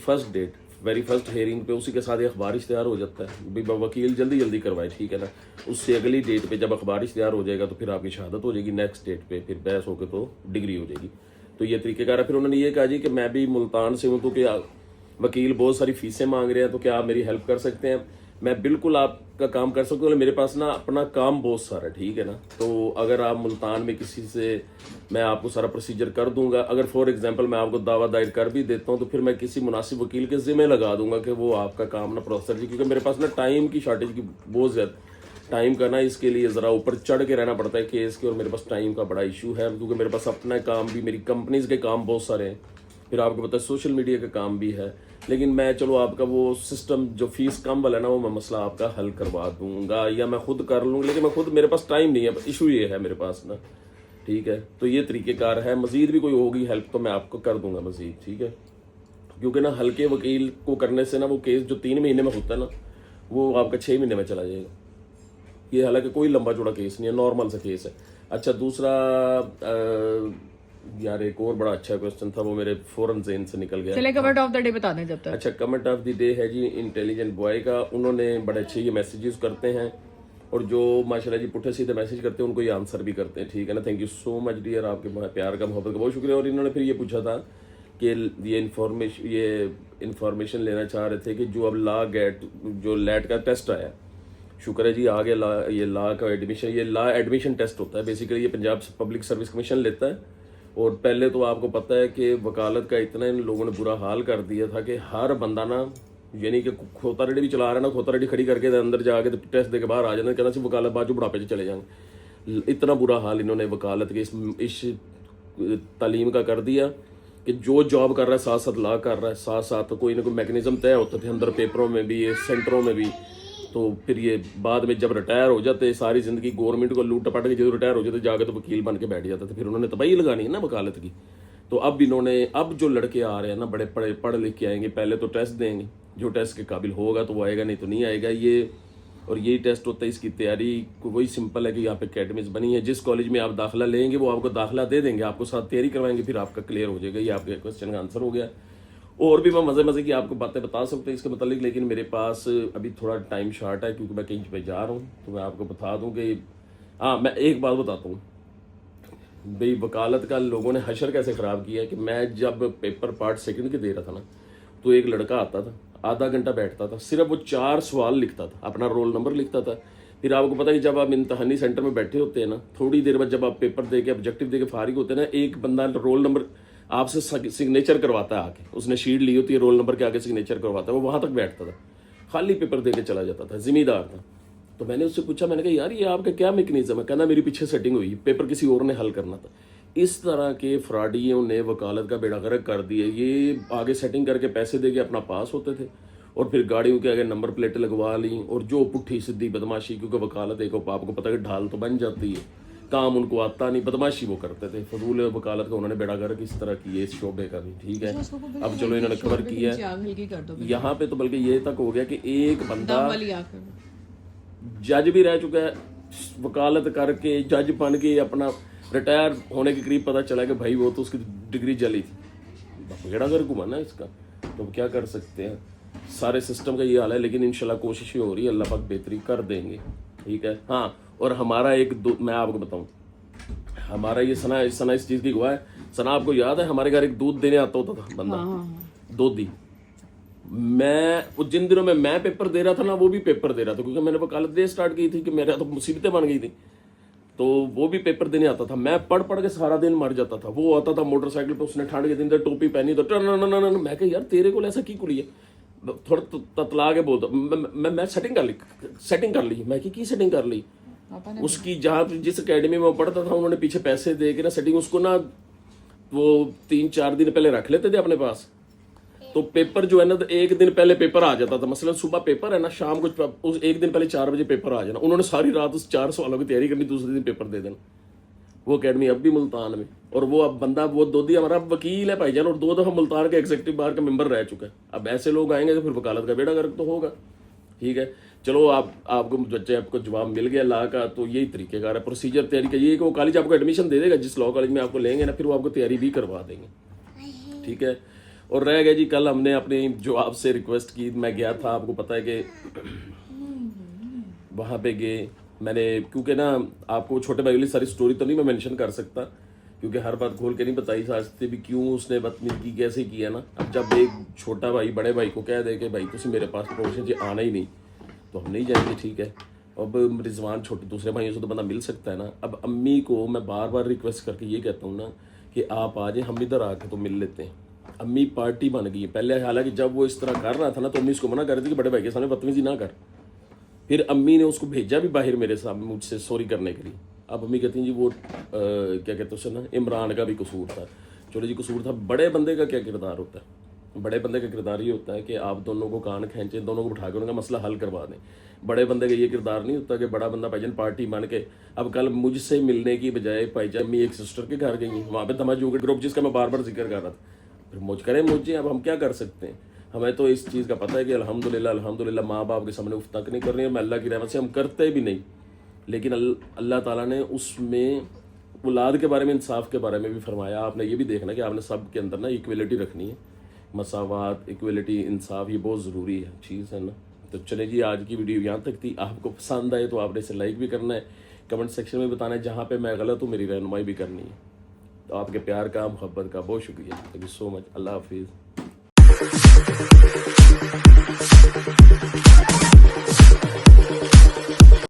फर्स्ट हेयरिंग पे उसी के साथ अखबार इश्तिहार हो जाता है। भाई वकील जल्दी करवाए, ठीक है ना। उससे अगली डेट पे जब अखबार इश्तिहार हो जाएगा तो फिर आपकी शहादत हो जाएगी। नेक्स्ट डेट पे फिर बहस होकर तो डिग्री हो जाएगी। तो ये तरीक़ेकार है। फिर उन्होंने ये कहा जी कि मैं भी मुल्तान से हूँ, तो क्या वकील बहुत सारी फीसें मांग रहे हैं, तो क्या आप मेरी हेल्प कर सकते हैं? मैं बिल्कुल आपका काम कर सकता हूँ, मेरे पास ना अपना काम बहुत सारा है, ठीक है ना। तो अगर आप मुल्तान में किसी से, मैं आपको सारा प्रोसीजर कर दूंगा। अगर फॉर एग्जांपल मैं आपको दावा दायर कर भी देता हूँ तो फिर मैं किसी मुनासिब वकील के ज़िम्मे लगा दूंगा कि वो आपका काम ना प्रोसेस जी, क्योंकि मेरे पास ना टाइम की शॉर्टेज की बहुत ज़्यादा टाइम का ना, इसके लिए ज़रा ऊपर चढ़ के रहना पड़ता है केस के, और मेरे पास टाइम का बड़ा इशू है क्योंकि मेरे पास अपना काम भी, मेरी कंपनीज़ के काम बहुत सारे हैं, फिर आपको पता है सोशल मीडिया का काम भी है। लेकिन मैं चलो आपका वो सिस्टम जो फीस कम वाला है ना, वो मैं मसला आपका हल करवा दूंगा या मैं खुद कर लूँगा, लेकिन मैं खुद, मेरे पास टाइम नहीं है, इशू ये है मेरे पास ना, ठीक है। तो ये तरीक़ेकार है। मज़ीद भी कोई होगी हेल्प तो मैं आपको कर दूंगा मज़ीद, ठीक है। क्योंकि ना हल्के वकील को करने से ना वो केस जो 3 महीने में होता है ना, वो आपका 6 महीने में चला जाएगा। ये हालांकि कोई लंबा चौड़ा केस नहीं है, नॉर्मल सा केस है। अच्छा दूसरा यार एक और बड़ा अच्छा क्वेश्चन था, वो मेरे फौरन ज़हन से निकल गया। चले कमेंट ऑफ द डे बता दें जब तक। अच्छा कमेंट ऑफ द डे है जी इंटेलिजेंट बॉय का। उन्होंने बड़े अच्छे ये मैसेजेस करते हैं और जो माशाल्लाह जी पुट्ठे सीधे मैसेज करते हैं उनको ये आंसर भी करते हैं, ठीक है ना। Thank you so much dear, आपके प्यार का मोहब्बत का बहुत शुक्रिया। और इन्होंने फिर ये पूछा था कि ये इन्फॉर्मेशन लेना चाह रहे थे कि जो अब जो लैट का टेस्ट आया, शुक्र है जी आ गया ये लॉ का एडमिशन, ये लॉ एडमिशन टेस्ट होता है बेसिकली, ये पंजाब पब्लिक सर्विस कमीशन लेता है। और पहले तो आपको पता है कि वकालत का इतना इन लोगों ने बुरा हाल कर दिया था कि हर बंदा ना, यानी कि खोता रेडी भी चला रहा है ना, खोता रेडी खड़ी करके अंदर जाके तो टेस्ट दे के बाहर आ जाना, कहना सिर्फ वकालत बाद बुढ़ापे से चले जाएंगे। इतना बुरा हाल इन्होंने वकालत के इस तालीम का कर दिया कि जो जॉब कर रहा है साथ साथ लॉ कर रहा है, साथ साथ कोई ना कोई मैकेनिज्म तय होते थे अंदर पेपरों में भी, सेंटरों में भी। तो फिर ये बाद में जब रिटायर हो जाते, सारी जिंदगी गवर्नमेंट को लूट टपट के जो रिटायर हो जाते जाके तो वकील बन के बैठ जाते थे। फिर उन्होंने तबाही लगानी है ना वकालत की। तो अब जो लड़के आ रहे हैं ना, बड़े पढ़ लिख के आएंगे, पहले तो टेस्ट देंगे, जो टेस्ट के काबिल होगा तो वो आएगा, नहीं तो नहीं आएगा। और यही टेस्ट होता है, इसकी तैयारी वही सिंपल है कि यहाँ पे अकेडमीज बनी है, जिस कॉलेज में आप दाखिला लेंगे वो आपको दाखिला दे देंगे, आपको साथ तैयारी करवाएंगे, फिर आपका क्लियर हो जाएगा। ये आपके क्वेश्चन का आंसर हो गया। और भी मैं मज़े की आपको बातें बता सकते हैं इसके मतलब, लेकिन मेरे पास अभी थोड़ा टाइम शॉर्ट है क्योंकि मैं कहीं पे जा रहा हूँ। तो मैं आपको बता दूँ कि हाँ, मैं एक बात बताता हूँ भाई, वकालत का लोगों ने हशर कैसे ख़राब किया है कि मैं जब पेपर पार्ट सेकंड के दे रहा था ना, तो एक लड़का आता था, आधा घंटा बैठता था, सिर्फ वो 4 सवाल लिखता था, अपना रोल नंबर लिखता था। फिर आपको पता है जब आप इम्तहानी सेंटर में बैठे होते हैं ना, थोड़ी देर बाद जब आप पेपर दे के ऑब्जेक्टिव दे के फारिग होते हैं ना, एक बंदा रोल नंबर आपसे सिग्नेचर करवाता है आके, उसने शीट ली होती है, रोल नंबर के आगे सिग्नेचर करवाता है, वो वहाँ तक बैठता था, खाली पेपर दे के चला जाता था, जिम्मेदार था। तो मैंने उससे पूछा, मैंने कहा यार ये आपका क्या मैकेनिज्म है? कहना मेरी पीछे सेटिंग हुई, पेपर किसी और ने हल करना था। इस तरह के फ्रॉडियों ने वकालत का बेड़ा गर्क कर दिया। ये आगे सेटिंग करके पैसे दे के अपना पास होते थे और फिर गाड़ियों के आगे नंबर प्लेटें लगवा ली, और जो पुट्ठी सीधी बदमाशी, क्योंकि वकालत एक आपको पता है ढाल तो बन जाती है, काम उनको आता नहीं, बदमाशी वो करते थे। फजूल वकालत का उन्होंने बेड़ा गर्क इस तरह किया इस शोबे का भी, ठीक है। अब चलो इन्होंने कवर किया है यहाँ पे, तो बल्कि ये तक हो गया कि एक बंदा जज भी रह चुका है, वकालत करके जज बन के अपना रिटायर होने के करीब पता चला कि भाई वो तो उसकी डिग्री जली थी। बेड़ा गर्क हुआ ना इसका, तो क्या कर सकते हैं, सारे सिस्टम का ये हाल है। लेकिन इंशाल्लाह कोशिश हो रही है, अल्लाह पाक बेहतरी कर देंगे, ठीक है। हाँ, और हमारा मैं आपको बताऊं, हमारा ये सना इस चीज़ की गवाह है। सना आपको याद है हमारे घर एक दूध देने आता होता था बंदा, दूधी। मैं जिन दिनों में मैं पेपर दे रहा था ना, वो भी पेपर दे रहा था, क्योंकि मैंने वकालत दे स्टार्ट की थी कि मेरा तो मुसीबतें बन गई थी, तो वो भी पेपर देने आता था। मैं पढ़ के सारा दिन मर जाता था। वो आता था मोटरसाइकिल पे, उसने ठंड के दिन टोपी पहनी तो मैं कहा यार तेरे को ऐसा की कुली है, थोड़ा ततला के बोलता मैं सेटिंग कर ली। मैं की सेटिंग कर ली उसकी, जहाँ जिस अकेडमी में वो पढ़ता था उन्होंने पीछे पैसे दे के ना सेटिंग, उसको ना वो 3-4 दिन पहले रख लेते थे अपने पास। तो पेपर जो है ना, तो एक दिन पहले पेपर आ जाता था। मसलन सुबह पेपर है ना, शाम को उस एक दिन पहले 4 बजे पेपर आ जाना। उन्होंने सारी रात उस 4 सवालों की तैयारी करनी, दूसरे दिन पेपर दे देना। वो अकेडमी अब भी मुल्तान में, और वो अब बंदा वो दोधी हमारा वकील है भाईजान, और 2 दफ़ा मुल्तान के एग्जीक्यूटिव बार का मेंबर रह चुका है। अब ऐसे लोग आएंगे तो फिर वकालत का बेड़ा गर्क तो होगा, ठीक है। चलो आपको बच्चे आपको जवाब मिल गया ला का, तो यही तरीकेकार है प्रोसीजर तैयारी का। ये कि वो कॉलेज आपको एडमिशन दे देगा, जिस लॉ कॉलेज में आपको लेंगे ना, फिर वो आपको तैयारी भी करवा देंगे, ठीक है। और रह गया जी, कल हमने अपनी जो आपसे रिक्वेस्ट की, मैं गया था, आपको पता है कि वहाँ पे गए मैंने, क्योंकि ना आपको छोटे भाई वाली सारी स्टोरी तो नहीं मैं मेंशन कर सकता, क्योंकि हर बात खोल के नहीं बताई सकते भी क्यों उसने बदतमीजी कैसे किया ना। अब जब एक छोटा भाई बड़े भाई को कह दे कि भाई तुम मेरे पास प्रोफेशन जी आना ही नहीं, तो हम नहीं जाएंगे, ठीक है। अब रिजवान छोटे दूसरे भाइयों से तो बंदा मिल सकता है ना। अब अम्मी को मैं बार रिक्वेस्ट करके ये कहता हूँ ना कि आप आ जाए, हम इधर आके तो मिल लेते हैं। अम्मी पार्टी बन गई है। पहले हालांकि जब वो इस तरह कर रहा था ना, तो अम्मी उसको मना कर रही थी कि बड़े भाई के सामने बदतमीजी ना कर। फिर अम्मी ने उसको भेजा भी बाहर मेरे सामने मुझसे सॉरी करने के लिए। अब अम्मी कहती हैं जी वो क्या कहते हैं ना, इमरान का भी कसूर था। चलो जी कसूर था। बड़े बंदे का क्या किरदार होता है? बड़े बंदे का किरदार ये होता है कि आप दोनों को कान खींचे, दोनों को बिठा के उनका मसला हल करवा दें। बड़े बंदे का ये किरदार नहीं होता कि बड़ा बंदा भाईजान पार्टी बन के, अब कल मुझसे मिलने की बजाय भाईजान अम्मी एक सिस्टर के घर गई, वहाँ पे धमाजू के ग्रुप जिसका मैं बार जिक्र कर रहा था, फिर मुझ करें मुझे। अब हम क्या कर सकते हैं? हमें तो इस चीज़ का पता है कि अल्हम्दुलिल्लाह माँ बाप के सामने उफ तक नहीं कर रही है। मैं अल्लाह की रहमत से हम करते भी नहीं, लेकिन अल्लाह ताला ने उसमें औलाद के बारे में, इंसाफ के बारे में भी फरमाया। आपने ये भी देखना कि आपने सब के अंदर ना इक्वलिटी रखनी है, मसावात, इक्वलिटी, इंसाफ, ये बहुत ज़रूरी है चीज़ है ना, तो चले जी, आज की वीडियो यहाँ तक थी। आपको पसंद आए तो आपने इसे लाइक भी करना है, कमेंट सेक्शन में बताना है, जहाँ पे मैं गलत हूँ मेरी रहनुमाई भी करनी है। तो आपके प्यार का, मोहब्बत का बहुत शुक्रिया। Thank you so much. अल्लाह हाफिज़।